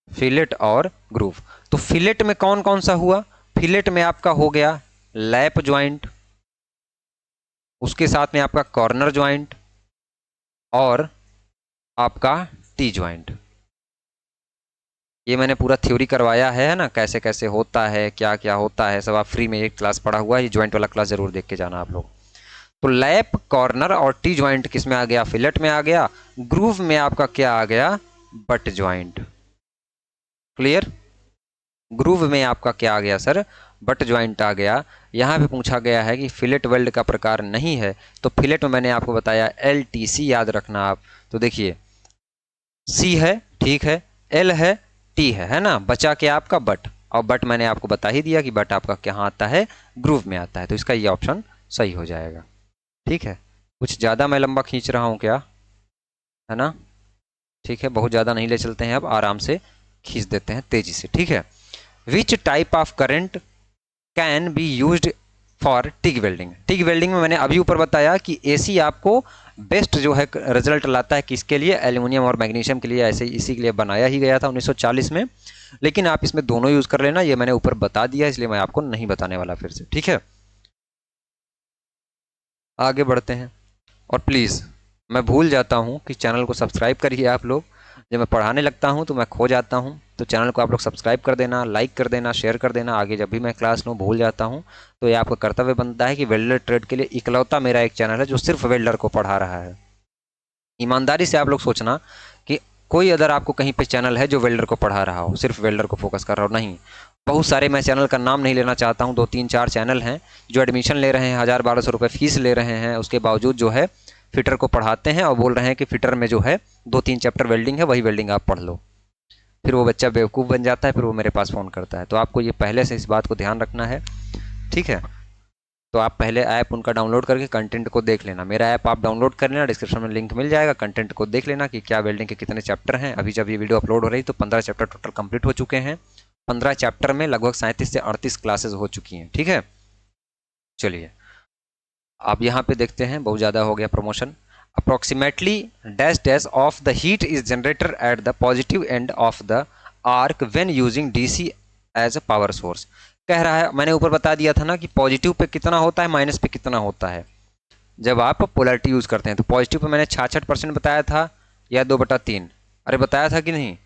फिलेट और ग्रूव। तो फिलेट में कौन कौन सा हुआ, फिलेट में आपका हो गया लैप ज्वाइंट, उसके साथ में आपका कॉर्नर ज्वाइंट और आपका टी ज्वाइंट। ये मैंने पूरा थ्योरी करवाया है ना, कैसे कैसे होता है, क्या क्या होता है, सब आप फ्री में एक क्लास पढ़ा हुआ है। ये ज्वाइंट वाला क्लास जरूर देख के जाना आप लोग। तो लैप, कॉर्नर और टी ज्वाइंट किस में आ गया, फिलेट में आ गया। ग्रूव में आपका क्या आ गया, बट ज्वाइंट। क्लियर, ग्रूव में आपका क्या आ गया सर, बट ज्वाइंट आ गया। यहाँ पे पूछा गया है कि फिलेट वेल्ड का प्रकार नहीं है, तो फिलेट में मैंने आपको बताया LTC, याद रखना आप। तो देखिए, C है, ठीक है, L है, T है ना, बचा के आपका बट। और बट मैंने आपको बता ही दिया कि बट आपका कहाँ आता है, ग्रूव में आता है। तो इसका ये ऑप्शन सही हो जाएगा। ठीक है, कुछ ज़्यादा मैं लंबा खींच रहा हूँ क्या, है ना। ठीक है, बहुत ज़्यादा नहीं ले चलते हैं, अब आराम से खींच देते हैं तेज़ी से। ठीक है, which type of current can be used for TIG welding. TIG welding में मैंने अभी ऊपर बताया कि AC आपको बेस्ट जो है रिजल्ट लाता है, किसके लिए, एल्यूमिनियम और मैग्नीशियम के लिए। ऐसे इसी के लिए बनाया ही गया था 1940 में, लेकिन आप इसमें दोनों यूज़ कर लेना, ये मैंने ऊपर बता दिया, इसलिए मैं आपको नहीं बताने वाला फिर से। ठीक है, आगे बढ़ते हैं। और प्लीज़, मैं भूल जाता हूँ कि चैनल को सब्सक्राइब करिए आप लोग। जब मैं पढ़ाने लगता हूँ तो मैं खो जाता हूँ, तो चैनल को आप लोग सब्सक्राइब कर देना, लाइक कर देना, शेयर कर देना। आगे जब भी मैं क्लास लूँ भूल जाता हूँ, तो ये आपका कर्तव्य बनता है कि वेल्डर ट्रेड के लिए इकलौता मेरा एक चैनल है जो सिर्फ वेल्डर को पढ़ा रहा है। ईमानदारी से आप लोग सोचना कि कोई अदर आपको कहीं पे चैनल है जो वेल्डर को पढ़ा रहा हो, सिर्फ वेल्डर को फोकस कर रहा हो, नहीं। बहुत सारे, मैं चैनल का नाम नहीं लेना चाहता हूँ, 2-3-4 चैनल हैं जो एडमिशन ले रहे हैं, 1000-1200 रुपये फीस ले रहे हैं, उसके बावजूद जो है फिटर को पढ़ाते हैं और बोल रहे हैं कि फिटर में जो है 2-3 चैप्टर वेल्डिंग है, वही वेल्डिंग आप पढ़ लो। फिर वो बच्चा बेवकूफ़ बन जाता है, फिर वो मेरे पास फ़ोन करता है। तो आपको ये पहले से इस बात को ध्यान रखना है। ठीक है, तो आप पहले ऐप उनका डाउनलोड करके कंटेंट को देख लेना। मेरा ऐप आप डाउनलोड कर लेना, डिस्क्रिप्शन में लिंक मिल जाएगा, कंटेंट को देख लेना कि क्या वेल्डिंग के कितने चैप्टर हैं। अभी जब ये वीडियो अपलोड हो रही तो 15 चैप्टर टोटल कंप्लीट हो चुके हैं। 15 चैप्टर में लगभग 37 से 38 क्लासेज हो चुकी हैं। ठीक है, चलिए आप यहाँ पे देखते हैं, बहुत ज़्यादा हो गया promotion. Approximately dash dash of the heat is generator at the positive end of the arc when using DC as a power source. कह रहा है, मैंने ऊपर बता दिया था ना कि पॉजिटिव पे कितना होता है, माइनस पे कितना होता है जब आप पोलैरिटी यूज़ करते हैं। तो पॉजिटिव पे मैंने 66% बताया था, या 2/3, अरे बताया था कि नहीं।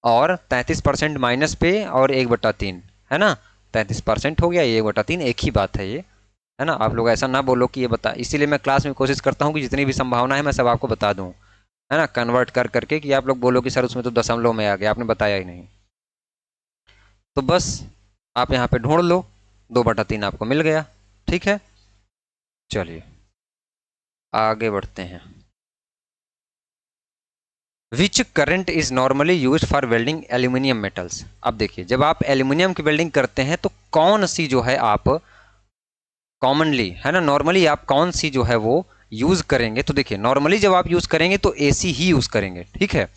और 33% माइनस पे और 1/3, है ना। 33% हो गया, ये 1/3 एक ही बात है ये, है ना। आप लोग ऐसा ना बोलो कि ये बता, इसीलिए मैं क्लास में कोशिश करता हूँ कि जितनी भी संभावना है मैं सब आपको बता दूँ, है ना, कन्वर्ट कर करके, कि आप लोग बोलो कि सर उसमें तो दशमलव में आ गया, आपने बताया ही नहीं। तो बस आप यहाँ पे ढूंढ लो, 2/3 आपको मिल गया। ठीक है, चलिए आगे बढ़ते हैं। विच current is normally use for welding aluminium metals. अब देखिए, जब आप एल्यूमिनियम की वेल्डिंग करते हैं तो कौन सी जो है आप कॉमनली, है ना, नॉर्मली आप कौन सी जो है वो यूज करेंगे। तो देखिए, नॉर्मली जब आप यूज करेंगे तो एसी ही यूज करेंगे, ठीक है,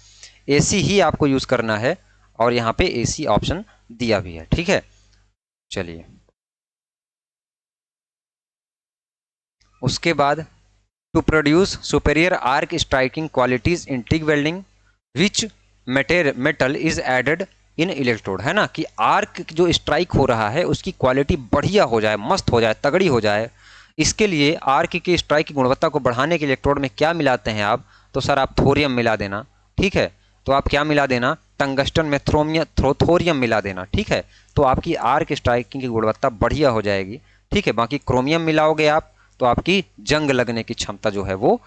एसी ही आपको यूज करना है, और यहाँ पे एसी ऑप्शन दिया भी है, ठीक है। चलिए, उसके बाद to produce superior arc striking qualities in TIG welding which metal is added in electrode, है ना, कि आर्क जो स्ट्राइक हो रहा है उसकी क्वालिटी बढ़िया हो जाए, मस्त हो जाए, तगड़ी हो जाए, इसके लिए आर्क की स्ट्राइक की गुणवत्ता को बढ़ाने के इलेक्ट्रोड में क्या मिलाते हैं आप, तो सर आप थोरियम मिला देना, ठीक है। तो आप क्या मिला देना, टंगस्टन में थोरियम मिला देना, ठीक है। तो आपकी आर्क स्ट्राइकिंग की गुणवत्ता बढ़िया हो जाएगी, ठीक है। बाकी क्रोमियम मिलाओगे आप तो आपकी जंग लगने की क्षमता जो है वो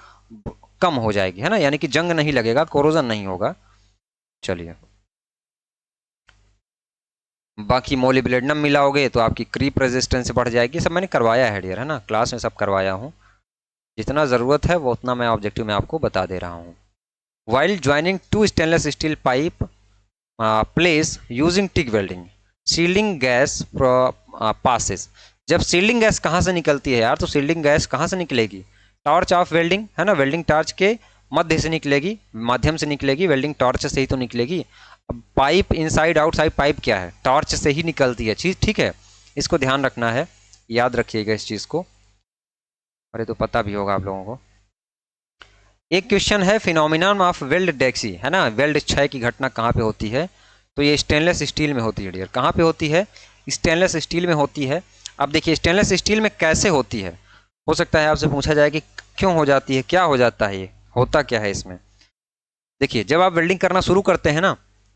कम हो जाएगी, है ना, यानी कि जंग नहीं लगेगा, कोरोजन नहीं होगा। चलिए, बाकी मोलिब्लेडनम मिलाओगे तो आपकी क्रीप रेजिस्टेंस बढ़ जाएगी। सब मैंने करवाया है डियर, है ना, क्लास में सब करवाया हूँ, जितना ज़रूरत है वो उतना मैं ऑब्जेक्टिव में आपको बता दे रहा हूँ। While joining two stainless steel pipe places using TIG welding shielding gas passes. जब सील्डिंग गैस कहाँ से निकलती है यार, तो सील्डिंग गैस कहाँ से निकलेगी, टॉर्च ऑफ वेल्डिंग, है ना, वेल्डिंग टॉर्च के मध्य से निकलेगी, माध्यम से निकलेगी, वेल्डिंग टॉर्च से ही तो निकलेगी। अब पाइप इनसाइड आउटसाइड पाइप क्या है, टॉर्च से ही निकलती है चीज़, ठीक है। इसको ध्यान रखना है, याद रखिएगा इस चीज़ को, अरे तो पता भी होगा आप लोगों को। एक क्वेश्चन है, फिनोमिनन ऑफ वेल्ड डेक्सी, है ना, वेल्ड क्षय की घटना कहाँ पे होती है, तो ये स्टेनलेस स्टील में होती है डियर। कहाँ पे होती है, स्टेनलेस स्टील में होती है। अब देखिए, स्टेनलेस स्टील में कैसे होती है, हो सकता है आपसे पूछा जाए कि क्यों हो जाती है, क्या हो जाता है, ये होता क्या है इसमें। देखिए, जब आप वेल्डिंग करना शुरू करते हैं ना,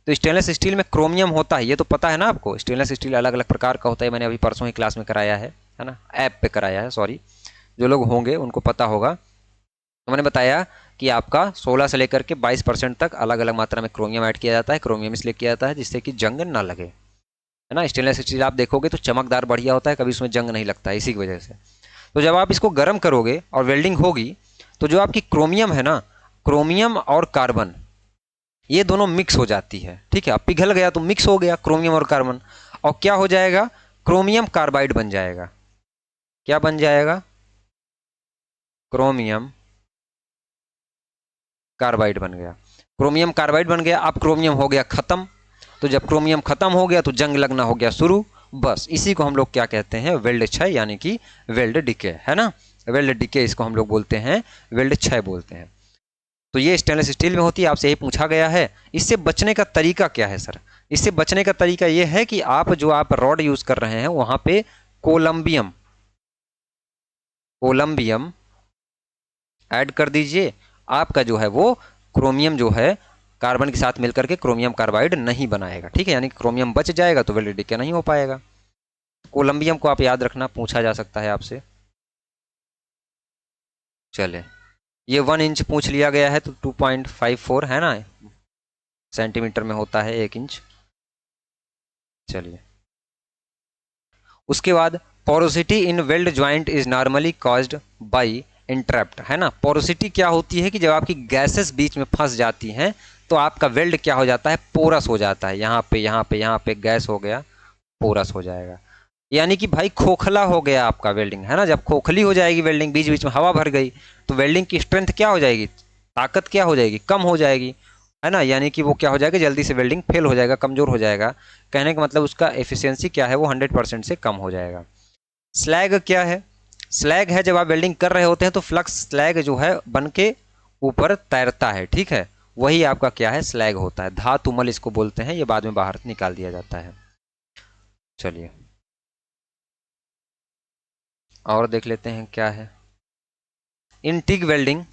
तो स्टेनलेस स्टील में क्रोमियम होता है, ये तो पता है ना आपको। स्टेनलेस स्टील अलग अलग प्रकार का होता है, मैंने अभी परसों ही क्लास में कराया है ना, ऐप पे कराया है, सॉरी, जो लोग होंगे उनको पता होगा। तो मैंने बताया कि आपका 16 से लेकर के 22% तक अलग अलग मात्रा में क्रोमियम ऐड किया जाता है। क्रोमियम इसलिए किया जाता है जिससे कि जंग ना लगे, है ना। स्टेनलेस स्टील आप देखोगे तो चमकदार बढ़िया होता है, कभी उसमें जंग नहीं लगता है, इसी की वजह से। तो जब आप इसको गर्म करोगे और वेल्डिंग होगी, तो जो आपकी क्रोमियम है ना, क्रोमियम और कार्बन ये दोनों मिक्स हो जाती है, ठीक है। अब पिघल गया तो मिक्स हो गया क्रोमियम और कार्बन, और क्या हो जाएगा, क्रोमियम कार्बाइड बन जाएगा। क्या बन जाएगा, क्रोमियम कार्बाइड बन गया। क्रोमियम कार्बाइड बन गया, अब क्रोमियम हो गया खत्म। तो जब क्रोमियम खत्म हो गया तो जंग लगना हो गया शुरू, बस इसी को हम लोग क्या कहते हैं, वेल्ड क्षय, यानी कि वेल्ड डिके, है ना, वेल्ड डिके इसको हम लोग बोलते हैं, वेल्ड क्षय बोलते हैं। तो ये स्टेनलेस स्टील में होती है, आपसे यही पूछा गया है। इससे बचने का तरीका क्या है सर, इससे बचने का तरीका ये है कि आप जो आप रॉड यूज कर रहे हैं वहां पे कोलंबियम कोलंबियम ऐड कर दीजिए। आपका जो है वो क्रोमियम जो है कार्बन के साथ मिलकर के क्रोमियम कार्बाइड नहीं बनाएगा, ठीक है, यानी क्रोमियम बच जाएगा तो वेल्ड डिके नहीं हो पाएगा। कोलंबियम को आप याद रखना, पूछा जा सकता है आपसे। चले, ये 1 इंच पूछ लिया गया है तो 2.54 है ना, सेंटीमीटर में होता है 1 इंच। चलिए, उसके बाद porosity in weld joint is normally caused by entrapped, है ना। पोरोसिटी क्या होती है कि जब आपकी गैसेस बीच में फंस जाती हैं तो आपका वेल्ड क्या हो जाता है, पोरस हो जाता है, यहाँ पे यहाँ पे यहाँ पे गैस हो गया, पोरस हो जाएगा, यानी कि भाई खोखला हो गया आपका वेल्डिंग, है ना। जब खोखली हो जाएगी वेल्डिंग, बीच बीच में हवा भर गई, तो वेल्डिंग की स्ट्रेंथ क्या हो जाएगी, ताकत क्या हो जाएगी, कम हो जाएगी, है ना, यानी कि वो क्या हो जाएगा, जल्दी से वेल्डिंग फेल हो जाएगा, कमज़ोर हो जाएगा। कहने का मतलब उसका एफिशिएंसी क्या है, वो 100% से कम हो जाएगा। स्लैग क्या है, स्लैग है जब आप वेल्डिंग कर रहे होते हैं तो फ्लक्स स्लैग जो है बन के ऊपर तैरता है, ठीक है, वही आपका क्या है, स्लैग होता है। धातुमल इसको बोलते हैं, ये बाद में बाहर निकाल दिया जाता है। चलिए, और देख लेते हैं क्या है। इन टिग वेल्डिंग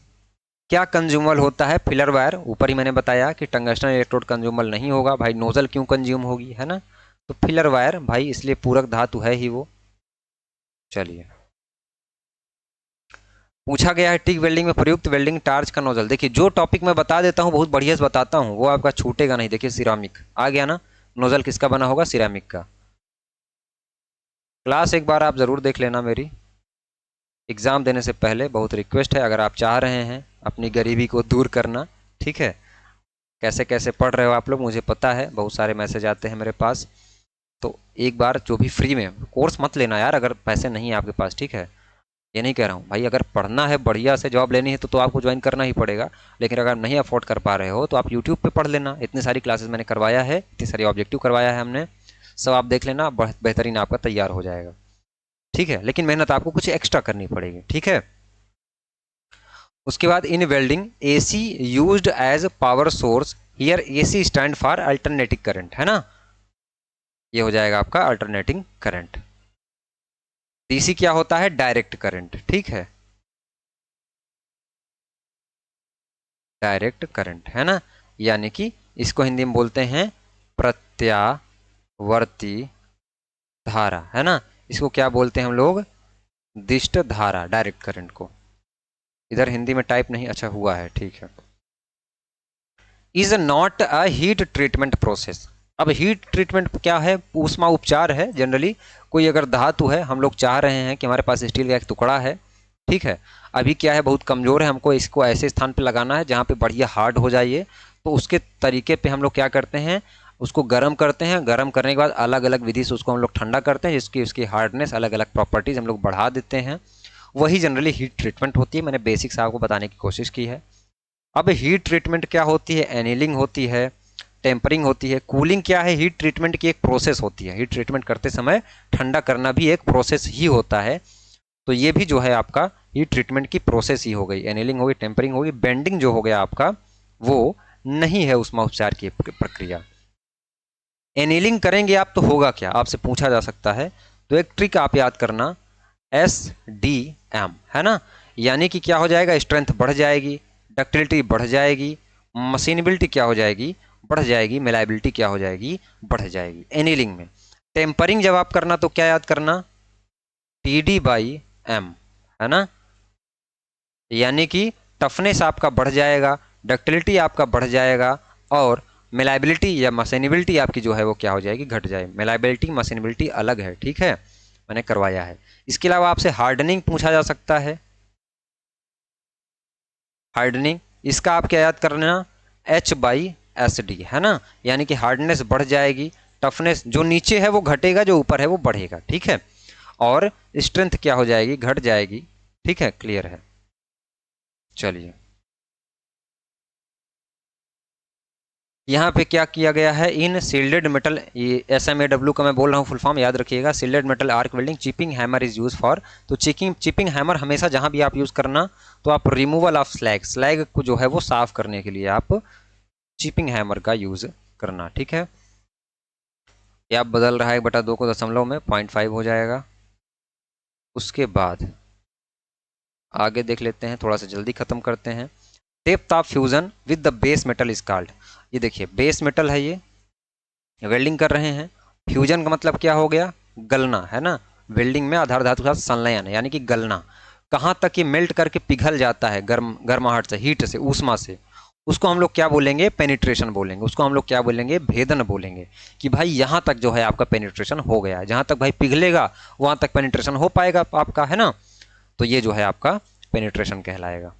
क्या कंज्यूमल होता है, फिलर वायर। ऊपर ही मैंने बताया कि टंगस्टन इलेक्ट्रोड कंज्यूमल नहीं होगा भाई, नोजल क्यों कंज्यूम होगी, है ना, तो फिलर वायर भाई, इसलिए पूरक धातु है ही वो। चलिए, पूछा गया है टिक वेल्डिंग में प्रयुक्त वेल्डिंग टार्च का नोजल। देखिए, जो टॉपिक मैं बता देता हूँ बहुत बढ़िया से बताता हूँ, वो आपका छूटेगा नहीं। देखिए, सिरामिक आ गया ना, नोजल किसका बना होगा, सिरामिक का। क्लास एक बार आप ज़रूर देख लेना मेरी, एग्ज़ाम देने से पहले बहुत रिक्वेस्ट है, अगर आप चाह रहे हैं अपनी गरीबी को दूर करना, ठीक है, कैसे कैसे पढ़ रहे हो आप लोग मुझे पता है, बहुत सारे मैसेज आते हैं मेरे पास। तो एक बार जो भी फ्री में कोर्स मत लेना यार अगर पैसे नहीं है आपके पास, ठीक है। ये नहीं कह रहा हूँ भाई, अगर पढ़ना है बढ़िया से जॉब लेनी है तो आपको ज्वाइन करना ही पड़ेगा। लेकिन अगर नहीं अफोर्ड कर पा रहे हो तो आप यूट्यूब पे पढ़ लेना, इतनी सारी क्लासेस मैंने करवाया है, इतनी सारी ऑब्जेक्टिव करवाया है हमने, सब आप देख लेना, बेहतरीन आपका तैयार हो जाएगा, ठीक है। लेकिन मेहनत आपको कुछ एक्स्ट्रा करनी पड़ेगी, ठीक है। उसके बाद in welding AC used as power source, here AC stand for alternating current, है ना, ये हो जाएगा आपका अल्टरनेटिंग करंट। DC क्या होता है, डायरेक्ट करंट, ठीक है, डायरेक्ट करंट, है ना। यानी कि इसको हिंदी में बोलते हैं प्रत्यावर्ती धारा, है ना। इसको क्या बोलते हैं हम लोग, दिष्ट धारा, डायरेक्ट करंट को। इधर हिंदी में टाइप नहीं अच्छा हुआ है, ठीक है। Is not a heat treatment process. अब हीट ट्रीटमेंट क्या है, ऊष्मा उपचार है जनरली। कोई अगर धातु है, हम लोग चाह रहे हैं कि हमारे पास स्टील का एक टुकड़ा है, ठीक है, अभी क्या है बहुत कमज़ोर है, हमको इसको ऐसे स्थान पे लगाना है जहाँ पे बढ़िया हार्ड हो जाए, तो उसके तरीके पे हम लोग क्या करते हैं, उसको गर्म करते हैं, गर्म करने के बाद अलग अलग विधि से उसको हम लोग ठंडा करते हैं, जिसकी उसकी हार्डनेस अलग अलग प्रॉपर्टीज़ हम लोग बढ़ा देते हैं, वही जनरली हीट ट्रीटमेंट होती है। मैंने बेसिक्स आपको बताने की कोशिश की है। अब हीट ट्रीटमेंट क्या होती है, एनीलिंग होती है, टेम्परिंग होती है, कूलिंग क्या है, हीट ट्रीटमेंट की एक प्रोसेस होती है। हीट ट्रीटमेंट करते समय ठंडा करना भी एक प्रोसेस ही होता है। तो ये भी जो है आपका हीट ट्रीटमेंट की प्रोसेस ही हो गई, एनीलिंग होगी, टेम्परिंग होगी, बेंडिंग जो हो गया आपका वो नहीं है उष्मा उपचार की प्रक्रिया। एनीलिंग करेंगे आप तो होगा क्या, आपसे पूछा जा सकता है। तो एक ट्रिक आप याद करना, SDM, है ना। यानी कि क्या हो जाएगा, स्ट्रेंथ बढ़ जाएगी, डक्टिलिटी बढ़ जाएगी, मशीनेबिलिटी क्या हो जाएगी, बढ़ जाएगी, मिलायबिलिटी क्या हो जाएगी, बढ़ जाएगी एनीलिंग में। टेम्परिंग जब आप करना तो क्या याद करना, TD/M, है ना। यानी कि टफनेस आपका बढ़ जाएगा, डक्टिलिटी आपका बढ़ जाएगा, और मिलायबिलिटी या मशीनेबिलिटी आपकी जो है वो क्या हो जाएगी, घट जाएगी। मिलायबिलिटी मशीनेबिलिटी अलग है, ठीक है, मैंने करवाया है। इसके अलावा आपसे हार्डनिंग पूछा जा सकता है। हार्डनिंग इसका आप क्या याद करना, H/SD, है ना। यानी कि हार्डनेस बढ़ जाएगी, टफनेस जो नीचे है वो घटेगा, जो ऊपर है वो बढ़ेगा, ठीक है। और स्ट्रेंथ क्या हो जाएगी, घट जाएगी, ठीक है, क्लियर है। चलिए यहाँ पे क्या किया गया है, इन सील्डेड मेटल, ये SMAW का मैं बोल रहा हूँ फुल फॉर्म याद रखिएगा, shielded metal arc welding chipping hammer is use for. तो चिपिंग हैमर हमेशा जहाँ भी आप यूज़ करना, तो आप रिमूवल ऑफ स्लैग, स्लैग को जो है वो साफ करने के लिए आप चिपिंग हैमर का यूज़ करना, ठीक है। ये आप बदल रहा है 1/2 को दशमलव में 0.5 हो जाएगा। उसके बाद आगे देख लेते हैं, थोड़ा सा जल्दी खत्म करते हैं। Depth of fusion with the base metal is called. ये देखिए बेस मेटल है, ये वेल्डिंग कर रहे हैं, फ्यूजन का मतलब क्या हो गया, गलना, है ना। वेल्डिंग में आधार धातु के साथ संलयन यानी कि गलना, कहाँ तक ये मेल्ट करके पिघल जाता है, गर्माहट से, हीट से, ऊष्मा से, उसको हम लोग क्या बोलेंगे, पेनिट्रेशन बोलेंगे। उसको हम लोग क्या बोलेंगे, भेदन बोलेंगे। कि भाई यहाँ तक जो है आपका पेनिट्रेशन हो गया है, जहाँ तक भाई पिघलेगा वहाँ तक पेनिट्रेशन हो पाएगा आपका, है ना। तो ये जो है आपका पेनिट्रेशन कहलाएगा।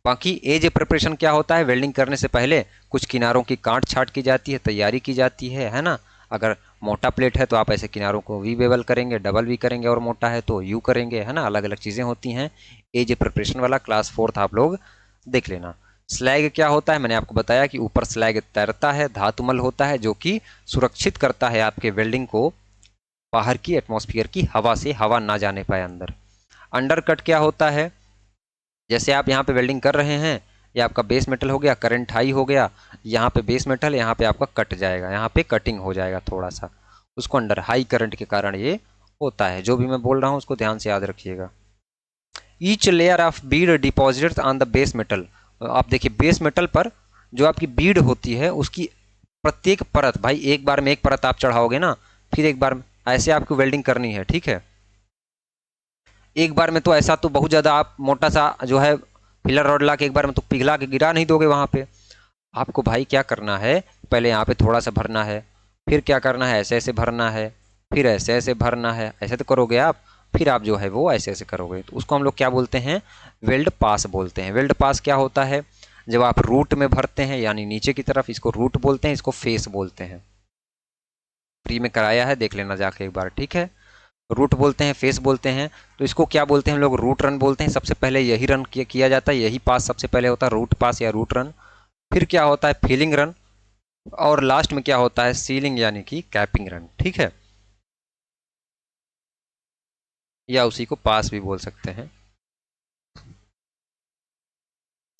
बाकी एज प्रिपरेशन क्या होता है, वेल्डिंग करने से पहले कुछ किनारों की काट छाट की जाती है, तैयारी की जाती है ना। अगर मोटा प्लेट है तो आप ऐसे किनारों को वी बेवल करेंगे, डबल वी करेंगे, और मोटा है तो यू करेंगे, है ना। अलग अलग चीज़ें होती हैं। एज प्रिपरेशन वाला क्लास 4th आप लोग देख लेना। स्लैग क्या होता है, मैंने आपको बताया कि ऊपर स्लैग तैरता है, धातुमल होता है, जो कि सुरक्षित करता है आपके वेल्डिंग को बाहर की एटमॉस्फेयर की हवा से, हवा ना जाने पाए अंदर। अंडरकट क्या होता है, जैसे आप यहाँ पे वेल्डिंग कर रहे हैं, ये आपका बेस मेटल हो गया, करंट हाई हो गया, यहाँ पे बेस मेटल, यहाँ पे आपका कट जाएगा, यहाँ पे कटिंग हो जाएगा थोड़ा सा, उसको अंडर हाई करंट के कारण ये होता है। जो भी मैं बोल रहा हूँ उसको ध्यान से याद रखिएगा। Each layer of Beed deposit on the base metal. आप देखिए बेस मेटल पर जो आपकी बीड होती है उसकी प्रत्येक परत, भाई एक बार में एक परत आप चढ़ाओगे ना, फिर एक बार ऐसे आपको वेल्डिंग करनी है, ठीक है। एक बार में तो ऐसा तो बहुत ज़्यादा आप मोटा सा जो है फिलर रॉड ला के एक बार में तो पिघला के गिरा नहीं दोगे वहाँ पे। आपको भाई क्या करना है, पहले यहाँ पे थोड़ा सा भरना है, फिर क्या करना है, ऐसे ऐसे भरना है, फिर ऐसे ऐसे भरना है, ऐसे तो करोगे आप, फिर आप जो है वो ऐसे ऐसे करोगे, तो उसको हम लोग क्या बोलते हैं, वेल्ड पास बोलते हैं। वेल्ड पास क्या होता है, जब आप रूट में भरते हैं यानी नीचे की तरफ, इसको रूट बोलते हैं, इसको फेस बोलते हैं। फ्री में कराया है, देख लेना जाके एक बार, ठीक है। रूट बोलते हैं, फेस बोलते हैं। तो इसको क्या बोलते हैं हम लोग? रूट रन बोलते हैं। सबसे पहले यही रन किया जाता है, यही पास सबसे पहले होता है, रूट पास या रूट रन। फिर क्या होता है? Filling run. और लास्ट में क्या होता है? सीलिंग यानी कि कैपिंग रन, ठीक है, या उसी को पास भी बोल सकते हैं।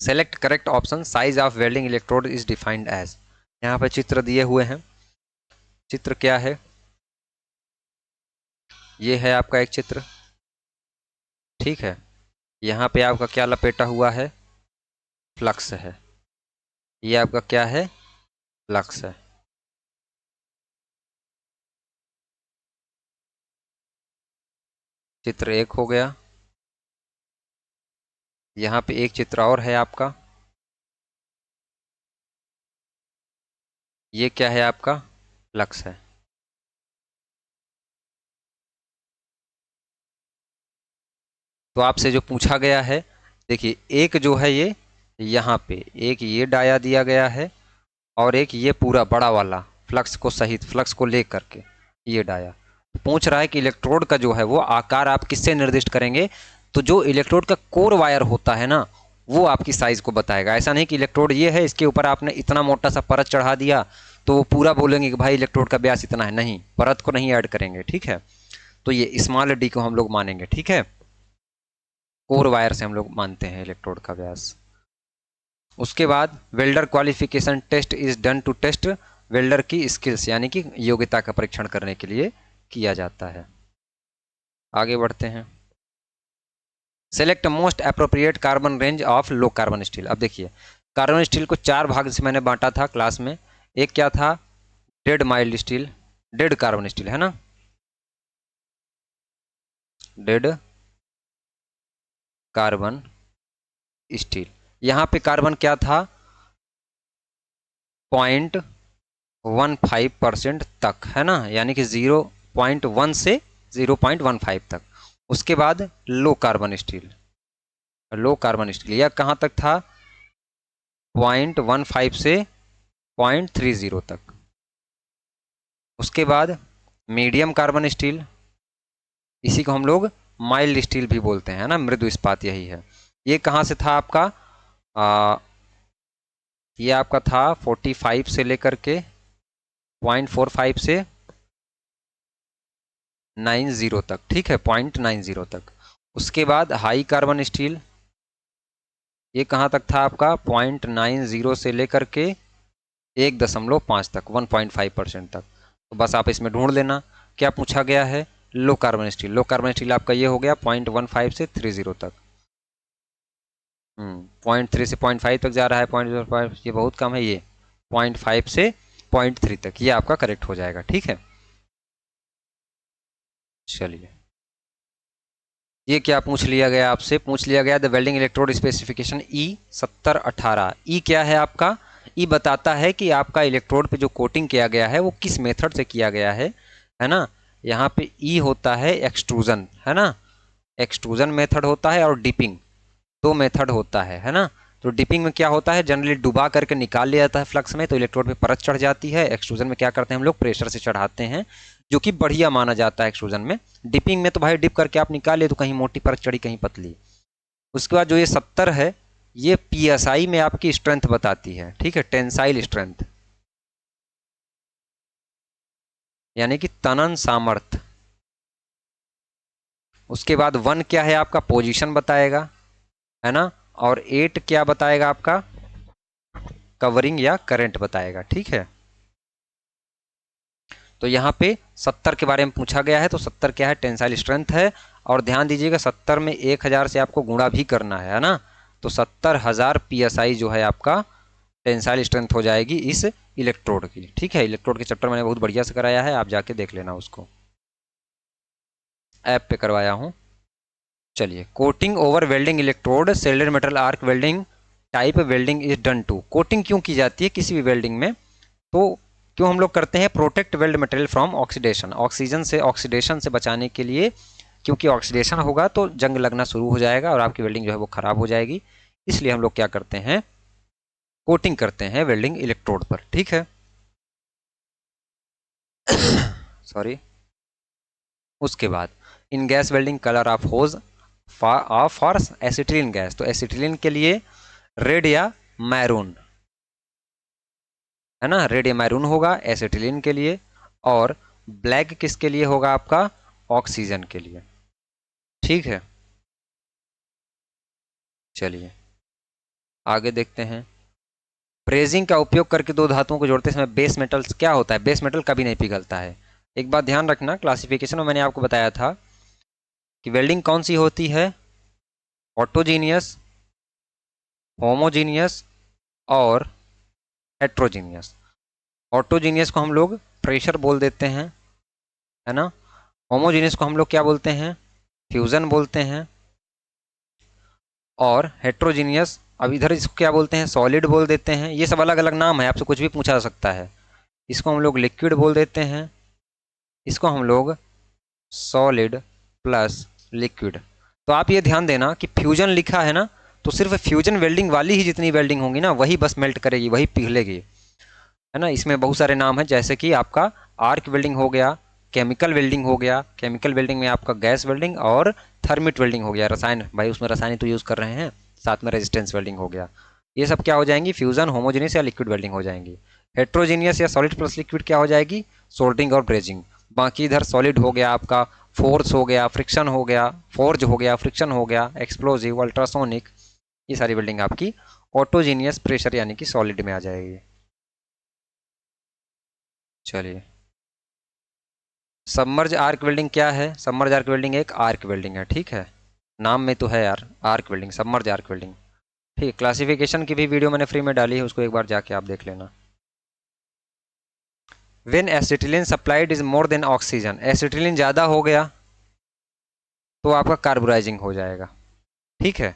Select correct option, size of welding electrode is defined as. यहाँ पर चित्र दिए हुए हैं। चित्र क्या है? ये है आपका एक चित्र, ठीक है। यहाँ पे आपका क्या लपेटा हुआ है? फ्लक्स है। ये आपका क्या है? फ्लक्स है। चित्र एक हो गया। यहाँ पे एक चित्र और है आपका। ये क्या है? आपका फ्लक्स है। तो आपसे जो पूछा गया है, देखिए, एक जो है ये यहाँ पे एक ये डाया दिया गया है, और एक ये पूरा बड़ा वाला फ्लक्स को सहित, फ्लक्स को ले करके ये डाया। पूछ रहा है कि इलेक्ट्रोड का जो है वो आकार आप किससे निर्दिष्ट करेंगे? तो जो इलेक्ट्रोड का कोर वायर होता है ना, वो आपकी साइज को बताएगा। ऐसा नहीं कि इलेक्ट्रोड ये है, इसके ऊपर आपने इतना मोटा सा परत चढ़ा दिया तो वो पूरा बोलेंगे कि भाई इलेक्ट्रोड का व्यास इतना है। नहीं, परत को नहीं ऐड करेंगे, ठीक है। तो ये स्मॉल डी को हम लोग मानेंगे, ठीक है। कोर वायर से हम लोग मानते हैं इलेक्ट्रोड का व्यास। उसके बाद welder qualification test is done to test welder की स्किल्स, यानी कि योग्यता का परीक्षण करने के लिए किया जाता है। आगे बढ़ते हैं। Select most appropriate carbon range of low carbon steel. अब देखिए, कार्बन स्टील को 4 भाग से मैंने बांटा था क्लास में। एक क्या था? Dead mild steel, dead carbon steel, है ना, डेड कार्बन स्टील। यहाँ पे कार्बन क्या था? 0.15% तक, है ना, यानी कि 0.1 से 0.15 तक। उसके बाद low carbon steel, low carbon steel यह कहाँ तक था? 0.15 से 0.30 तक। उसके बाद मीडियम कार्बन स्टील, इसी को हम लोग माइल्ड स्टील भी बोलते हैं, ना, मृदु इस्पात यही है। ये कहाँ से था आपका? ये आपका था 45 से लेकर के 0.45 से 90 तक, ठीक है, 0.90 तक। उसके बाद हाई कार्बन स्टील, ये कहाँ तक था आपका? 0.90 से लेकर के 1.5 तक, 1.5% तक। तो बस आप इसमें ढूंढ लेना क्या पूछा गया है। Low carbon steel, low carbon steel आपका ये हो गया 0.15 से 30 तक। 0.3 से 0.5 तक जा रहा है, 0.05 ये बहुत कम है। ये 0.5 से 0.3 तक, ये आपका करेक्ट हो जाएगा, ठीक है। चलिए, ये क्या पूछ लिया गया आपसे? पूछ लिया गया the welding electrode specification E7018। ई क्या है आपका? ई बताता है कि आपका इलेक्ट्रोड पे जो कोटिंग किया गया है वो किस मेथड से किया गया है ना। यहाँ पे ई होता है एक्सट्रूजन, है ना, एक्सट्रूजन मेथड होता है, और डिपिंग, दो मेथड होता है ना। तो डिपिंग में क्या होता है? जनरली डुबा करके निकाल लिया जाता है फ्लक्स में, तो इलेक्ट्रोड पे परत चढ़ जाती है। एक्सट्रूजन में क्या करते हैं हम लोग? प्रेशर से चढ़ाते हैं, जो कि बढ़िया माना जाता है एक्सट्रूजन में। डिपिंग में तो भाई डिप करके आप निकाल लिए तो कहीं मोटी परत चढ़ी, कहीं पतली। उसके बाद जो ये 70 है, ये PSI में आपकी स्ट्रेंथ बताती है, ठीक है, टेंसाइल स्ट्रेंथ, यानी कि तनन सामर्थ्य। उसके बाद 1 क्या है आपका? पोजीशन बताएगा, है ना, और 8 क्या बताएगा आपका? कवरिंग या करंट बताएगा, ठीक है। तो यहाँ पे 70 के बारे में पूछा गया है, तो 70 क्या है? टेंसाइल स्ट्रेंथ है। और ध्यान दीजिएगा 70 में 1000 से आपको गुणा भी करना है ना। तो 70,000 PSI जो है आपका टेंसाइल स्ट्रेंथ हो जाएगी इस इलेक्ट्रोड की, ठीक है। इलेक्ट्रोड के चैप्टर मैंने बहुत बढ़िया से कराया है, आप जाके देख लेना उसको, ऐप पे करवाया हूँ। चलिए, coating over welding electrode shielded metal arc welding type welding is done to. Coating क्यों की जाती है किसी भी वेल्डिंग में? तो क्यों हम लोग करते हैं? Protect weld material from oxidation, oxidation से बचाने के लिए, क्योंकि ऑक्सीडेशन होगा तो जंग लगना शुरू हो जाएगा और आपकी वेल्डिंग जो है वो खराब हो जाएगी। इसलिए हम लोग क्या करते हैं? कोटिंग करते हैं वेल्डिंग इलेक्ट्रोड पर, ठीक है। सॉरी। उसके बाद in gas welding colour of hose for acetylene gas, तो एसिटिलीन के लिए रेड या मैरून, है ना, रेड या मैरून होगा एसिटिलीन के लिए, और ब्लैक किसके लिए होगा आपका, ऑक्सीजन के लिए, ठीक है। चलिए आगे देखते हैं। ब्रेजिंग का उपयोग करके दो धातुओं को जोड़ते समय बेस मेटल्स क्या होता है, बेस मेटल कभी नहीं पिघलता है। एक बात ध्यान रखना, क्लासिफिकेशन में मैंने आपको बताया था कि वेल्डिंग कौन सी होती है, ऑटोजीनियस, होमोजीनियस और हेट्रोजीनियस। ऑटोजीनियस को हम लोग प्रेशर बोल देते हैं, है ना। होमोजीनियस को हम लोग क्या बोलते हैं, फ्यूजन बोलते हैं। और हेट्रोजीनियस अब इधर इसको क्या बोलते हैं, सॉलिड बोल देते हैं। ये सब अलग अलग नाम है, आपसे कुछ भी पूछा जा सकता है। इसको हम लोग लिक्विड बोल देते हैं, इसको हम लोग सॉलिड प्लस लिक्विड। तो आप ये ध्यान देना कि फ्यूजन लिखा है ना, तो सिर्फ फ्यूजन वेल्डिंग वाली ही जितनी वेल्डिंग होंगी ना वही बस मेल्ट करेगी, वही पिघलेगी, है ना। इसमें बहुत सारे नाम हैं, जैसे कि आपका आर्क वेल्डिंग हो गया, केमिकल वेल्डिंग हो गया, केमिकल वेल्डिंग में आपका गैस वेल्डिंग और थर्मिट वेल्डिंग हो गया, रसायन भाई उसमें रसायन तो यूज़ कर रहे हैं, साथ में रेजिस्टेंस वेल्डिंग हो गया। ये सब क्या हो जाएंगी, फ्यूजन, होमोजेनियस या लिक्विड वेल्डिंग हो जाएंगी। हेट्रोजीनियस या सॉलिड प्लस लिक्विड क्या हो जाएगी, सोल्डरिंग और ब्रेजिंग। बाकी इधर सॉलिड हो गया आपका, फोर्स हो गया, फ्रिक्शन हो गया, फोर्ज हो गया, फ्रिक्शन हो गया, एक्सप्लोजिव, अल्ट्रासोनिक, ये सारी वेल्डिंग आपकी ऑटोजीनियस प्रेशर यानी कि सॉलिड में आ जाएगी। चलिए सबमर्ज आर्क वेल्डिंग क्या है, सबमर्ज आर्क वेल्डिंग एक आर्क वेल्डिंग है, ठीक है। नाम में तो है यार arc welding, submerge arc welding, ठीक है। क्लासिफिकेशन की भी वीडियो मैंने फ्री में डाली है, उसको एक बार जाके आप देख लेना। When acetylene supplied is more than oxygen, acetylene ज़्यादा हो गया तो आपका कार्बोराइजिंग हो जाएगा, ठीक है।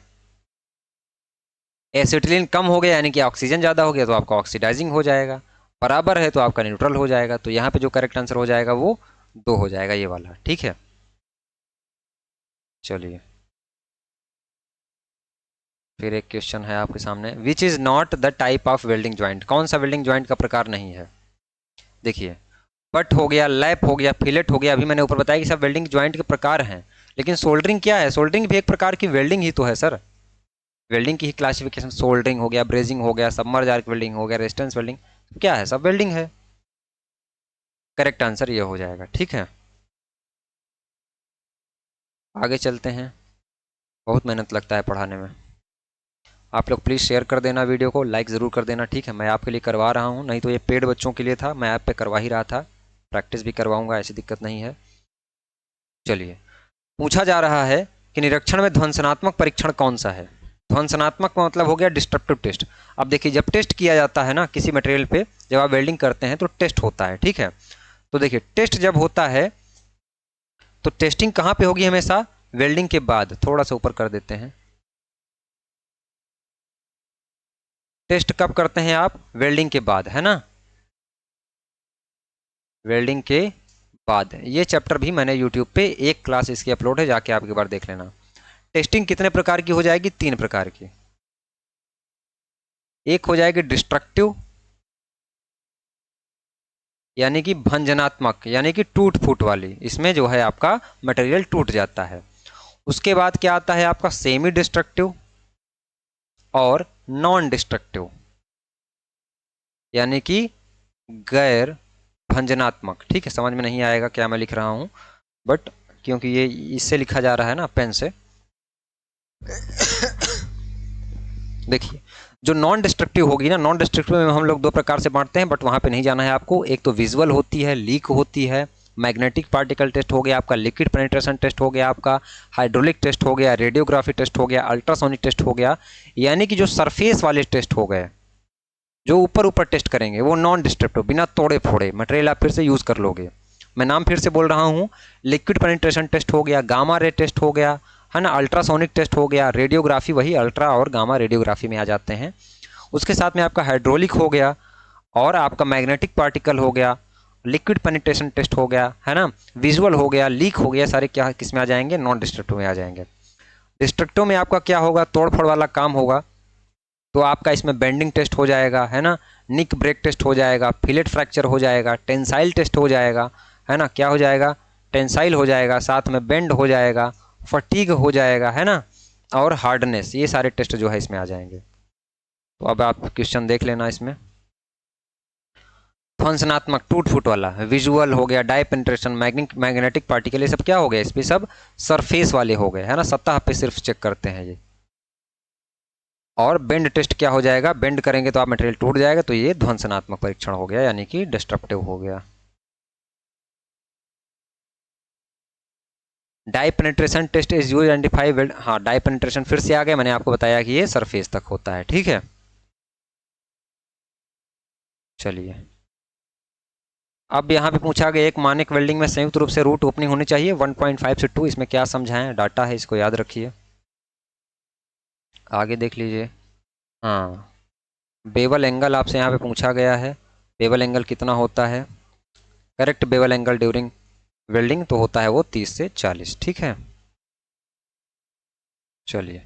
एसिटिलीन कम हो गया यानी कि ऑक्सीजन ज़्यादा हो गया तो आपका ऑक्सीडाइजिंग हो जाएगा, बराबर है तो आपका न्यूट्रल हो जाएगा। तो यहाँ पे जो करेक्ट आंसर हो जाएगा वो 2 हो जाएगा, ये वाला, ठीक है। चलिए फिर एक क्वेश्चन है आपके सामने, which is not the type of welding joint, कौन सा वेल्डिंग ज्वाइंट का प्रकार नहीं है। देखिए पट हो गया, लैप हो गया, फिलेट हो गया, अभी मैंने ऊपर बताया कि सब वेल्डिंग ज्वाइंट के प्रकार हैं, लेकिन सोल्डरिंग क्या है, सोल्डरिंग भी एक प्रकार की वेल्डिंग ही तो है सर। वेल्डिंग की ही क्लासिफिकेशन, सोल्डरिंग हो गया, ब्रेजिंग हो गया, सबमर्ज आर्क वेल्डिंग हो गया, रेजिस्टेंस वेल्डिंग, क्या है, सब वेल्डिंग है। करेक्ट आंसर ये हो जाएगा, ठीक है। आगे चलते हैं, बहुत मेहनत लगता है पढ़ाने में। आप लोग प्लीज़ शेयर कर देना वीडियो को, लाइक ज़रूर कर देना, ठीक है। मैं आपके लिए करवा रहा हूँ, नहीं तो ये पेड बच्चों के लिए था, मैं ऐप पे करवा ही रहा था, प्रैक्टिस भी करवाऊँगा, ऐसी दिक्कत नहीं है। चलिए पूछा जा रहा है कि निरीक्षण में ध्वंसनात्मक परीक्षण कौन सा है। ध्वंसनात्मक का मतलब हो गया डिस्ट्रक्टिव टेस्ट। अब देखिए जब टेस्ट किया जाता है ना किसी मटेरियल पे, जब आप वेल्डिंग करते हैं तो टेस्ट होता है, ठीक है। तो देखिए टेस्ट जब होता है तो टेस्टिंग कहाँ पे होगी, हमेशा वेल्डिंग के बाद, थोड़ा सा ऊपर कर देते हैं। टेस्ट कब करते हैं आप, वेल्डिंग के बाद, है ना, वेल्डिंग के बाद। ये चैप्टर भी मैंने यूट्यूब पे एक क्लास इसकी अपलोड है, जाके आप एक बार देख लेना। टेस्टिंग कितने प्रकार की हो जाएगी, 3 प्रकार की। एक हो जाएगी डिस्ट्रक्टिव यानी कि भंजनात्मक, यानी कि टूट फूट वाली, इसमें जो है आपका मटेरियल टूट जाता है। उसके बाद क्या आता है आपका सेमी डिस्ट्रक्टिव और नॉन डिस्ट्रक्टिव, यानी कि गैर भंजनात्मक, ठीक है। समझ में नहीं आएगा क्या मैं लिख रहा हूं, बट क्योंकि ये इससे लिखा जा रहा है ना पेन से। देखिए जो नॉन डिस्ट्रक्टिव होगी ना, नॉन डिस्ट्रक्टिव में हम लोग 2 प्रकार से बांटते हैं, बट वहां पे नहीं जाना है आपको। एक तो विजुअल होती है, लीक होती है, मैग्नेटिक पार्टिकल टेस्ट हो गया आपका, लिक्विड पेनिट्रेशन टेस्ट हो गया आपका, हाइड्रोलिक टेस्ट हो गया, रेडियोग्राफी टेस्ट हो गया, अल्ट्रासोनिक टेस्ट हो गया, यानी कि जो सरफेस वाले टेस्ट हो गए, जो ऊपर ऊपर टेस्ट करेंगे वो नॉन डिस्ट्रक्टिव, बिना तोड़े फोड़े मटेरियल आप फिर से यूज़ कर लोगे। मैं नाम फिर से बोल रहा हूँ, लिक्विड पेनिट्रेशन टेस्ट हो गया, गामा रे टेस्ट हो गया, है ना, अल्ट्रासोनिक टेस्ट हो गया, रेडियोग्राफी वही अल्ट्रा और गामा रेडियोग्राफी में आ जाते हैं। उसके साथ में आपका हाइड्रोलिक हो गया और आपका मैग्नेटिक पार्टिकल हो गया, लिक्विड पेनिट्रेशन टेस्ट हो गया, है ना, विजुअल हो गया, लीक हो गया, सारे क्या किस में आ जाएंगे, नॉन डिस्ट्रक्टिव में आ जाएंगे। डिस्ट्रक्टिव में आपका क्या होगा, तोड़ फोड़ वाला काम होगा, तो आपका इसमें बेंडिंग टेस्ट हो जाएगा, है ना, निक ब्रेक टेस्ट हो जाएगा, फिलेट फ्रैक्चर हो जाएगा, टेंसाइल टेस्ट हो जाएगा, है ना, क्या हो जाएगा, टेंसाइल हो जाएगा, साथ में बेंड हो जाएगा, फटीग हो जाएगा, है ना, और हार्डनेस, ये सारे टेस्ट जो है इसमें आ जाएंगे। तो अब आप क्वेश्चन देख लेना इसमें। ध्वंसनात्मक टूट फूट वाला, विजुअल हो गया, डाई पेनिट्रेशन, मैग्नेटिक पार्टिकल, ये सब क्या हो गया, इस पे सब सरफेस वाले हो गए, है ना, सतह पे सिर्फ चेक करते हैं ये। और बेंड टेस्ट क्या हो जाएगा, बेंड करेंगे तो आप मटेरियल टूट जाएगा, तो ये ध्वंसनात्मक परीक्षण हो गया, यानी कि डिस्ट्रप्टिव हो गया। Dye penetration test is use identify weld, हाँ डाई पेनिट्रेशन फिर से आ गया, मैंने आपको बताया कि ये सरफेस तक होता है, ठीक है। चलिए अब यहाँ पे पूछा गया एक मानक वेल्डिंग में संयुक्त रूप से रूट ओपनिंग होनी चाहिए 1.5 से 2, इसमें क्या समझाएं, डाटा है, इसको याद रखिए, आगे देख लीजिए। हाँ, बेवल एंगल आपसे यहाँ पे पूछा गया है, बेवल एंगल कितना होता है, correct bevel angle during welding तो होता है वो 30 से 40, ठीक है। चलिए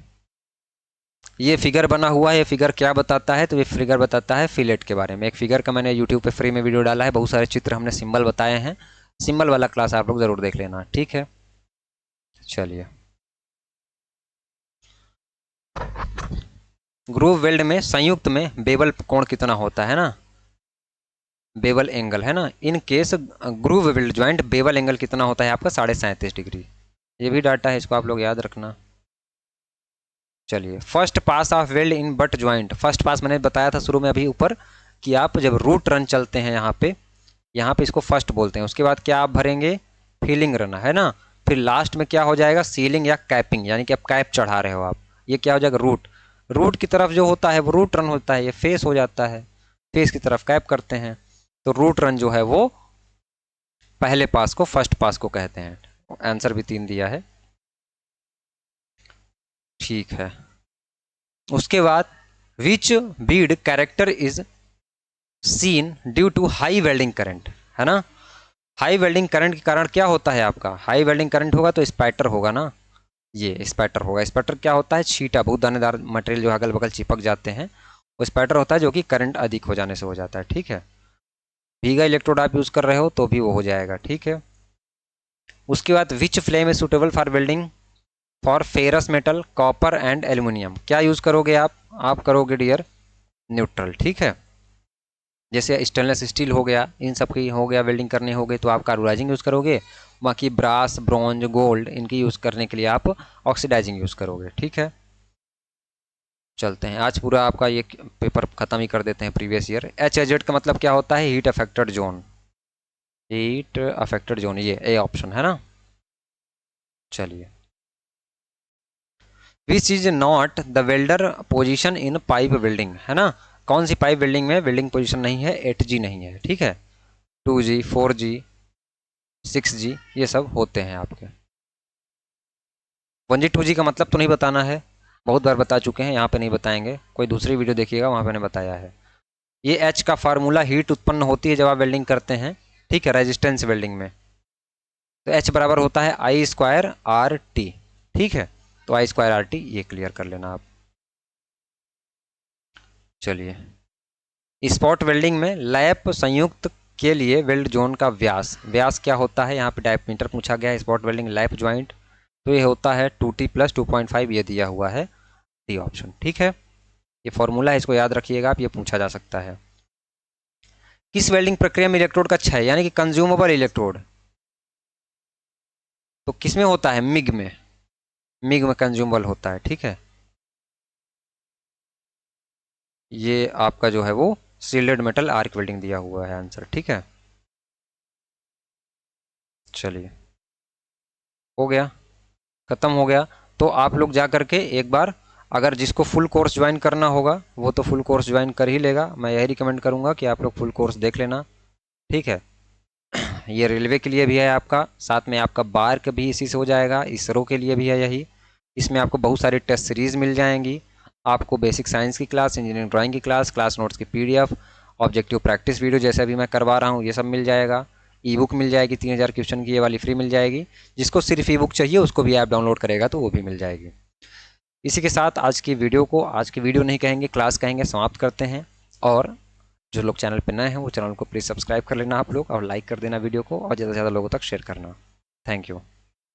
ये फिगर बना हुआ है, ये फिगर क्या बताता है, तो ये फिगर बताता है फिलेट के बारे में। एक फिगर का मैंने यूट्यूब पे फ्री में वीडियो डाला है, बहुत सारे चित्र हमने सिंबल बताए हैं, सिंबल वाला क्लास आप लोग ज़रूर देख लेना, ठीक है। चलिए ग्रूव वेल्ड में संयुक्त में बेवल कोण कितना होता है ना, बेवल एंगल, है ना, in case groove weld joint bevel angle कितना होता है आपका 37.5 डिग्री, ये भी डाटा है, इसको आप लोग याद रखना। चलिए first pass of weld in butt joint, first pass मैंने बताया था शुरू में अभी ऊपर कि आप जब रूट रन चलते हैं यहाँ पे इसको फर्स्ट बोलते हैं, उसके बाद क्या आप भरेंगे, फीलिंग रन, है ना, फिर लास्ट में क्या हो जाएगा, सीलिंग या कैपिंग, यानी कि आप कैप चढ़ा रहे हो आप, ये क्या हो जाएगा, रूट, रूट की तरफ जो होता है वो रूट रन होता है, ये फेस हो जाता है, फेस की तरफ कैप करते हैं, तो रूट रन जो है वो पहले पास को फर्स्ट पास को कहते हैं। आंसर भी 3 दिया है, ठीक है। उसके बाद which bead character is seen due to high welding current, है ना, हाई वेल्डिंग करंट के कारण क्या होता है आपका, हाई वेल्डिंग करंट होगा तो स्पैटर होगा ना, ये स्पैटर होगा, स्पैटर क्या होता है, छीटा, बहुत दानेदार मटेरियल जो अगल बगल चिपक जाते हैं, वो स्पैटर होता है जो कि करंट अधिक हो जाने से हो जाता है, ठीक है। भीगा इलेक्ट्रोड आप यूज़ कर रहे हो तो भी वो हो जाएगा, ठीक है। उसके बाद which flame is suitable for welding for ferrous metal, copper and aluminium, क्या यूज़ करोगे आप करोगे डियर न्यूट्रल, ठीक है। जैसे स्टेनलेस स्टील हो गया, इन सब की हो गया वेल्डिंग करने हो गए तो आप कार्बोराइजिंग यूज़ करोगे, बाकी ब्रास, ब्रॉन्ज, गोल्ड इनकी यूज़ करने के लिए आप ऑक्सीडाइजिंग यूज़ करोगे, ठीक है। चलते हैं आज पूरा आपका ये पेपर ख़त्म ही कर देते हैं प्रीवियस ईयर। HAZ का मतलब क्या होता है, heat affected zone, heat affected zone, ये ए ऑप्शन है ना। चलिए which is not the welder position in pipe welding, है ना, कौन सी पाइप वेल्डिंग में वेल्डिंग पोजीशन नहीं है, 8G नहीं है, ठीक है, 2G, 4G, 6G ये सब होते हैं आपके। 1G 2G का मतलब तो नहीं बताना है, बहुत बार बता चुके हैं, यहाँ पे नहीं बताएंगे, कोई दूसरी वीडियो देखिएगा वहाँ पे मैंने बताया है। ये H का फार्मूला, हीट उत्पन्न होती है जब आप वेल्डिंग करते हैं, ठीक है, रेजिस्टेंस वेल्डिंग में, तो H बराबर होता है I²RT, ठीक है, तो I²RT ये क्लियर कर लेना आप। चलिए स्पॉट वेल्डिंग में लैप संयुक्त के लिए वेल्ड जोन का व्यास, व्यास क्या होता है, यहाँ पे डायमीटर पूछा गया है, स्पॉट वेल्डिंग लैप ज्वाइंट, तो ये होता है 2T + 2.5, ये दिया हुआ है डी ऑप्शन, ठीक है। ये फॉर्मूला है, इसको याद रखिएगा आप, ये पूछा जा सकता है। किस वेल्डिंग प्रक्रिया में इलेक्ट्रोड का क्षय, यानी कि कंज्यूमेबल इलेक्ट्रोड, तो किस में होता है, मिग में, मिग में कंज्यूमेबल होता है, ठीक है। ये आपका जो है वो सील्डेड मेटल आर्क वेल्डिंग दिया हुआ है आंसर, ठीक है। चलिए हो गया, ख़त्म हो गया, तो आप लोग जा करके एक बार, अगर जिसको फुल कोर्स ज्वाइन करना होगा वो तो फुल कोर्स ज्वाइन कर ही लेगा, मैं यही रिकमेंड करूँगा कि आप लोग फुल कोर्स देख लेना, ठीक है। ये रेलवे के लिए भी है आपका, साथ में आपका बार्क भी इसी से हो जाएगा, इसरो के लिए भी है यही, इसमें आपको बहुत सारी टेस्ट सीरीज़ मिल जाएंगी, आपको बेसिक साइंस की क्लास, इंजीनियरिंग ड्राइंग की क्लास, क्लास नोट्स की PDF, ऑब्जेक्टिव प्रैक्टिस वीडियो जैसे अभी मैं करवा रहा हूँ ये सब मिल जाएगा, ई बुक मिल जाएगी 3000 क्वेश्चन की, ये वाली फ्री मिल जाएगी, जिसको सिर्फ ई बुक चाहिए उसको भी ऐप डाउनलोड करेगा तो वो भी मिल जाएगी। इसी के साथ आज की वीडियो को, आज की वीडियो नहीं कहेंगे, क्लास कहेंगे, समाप्त करते हैं। और जो लोग चैनल पर नए हैं वो चैनल को प्लीज़ सब्सक्राइब कर लेना आप लोग, और लाइक कर देना वीडियो को, और ज़्यादा से ज़्यादा लोगों तक शेयर करना। Thank you.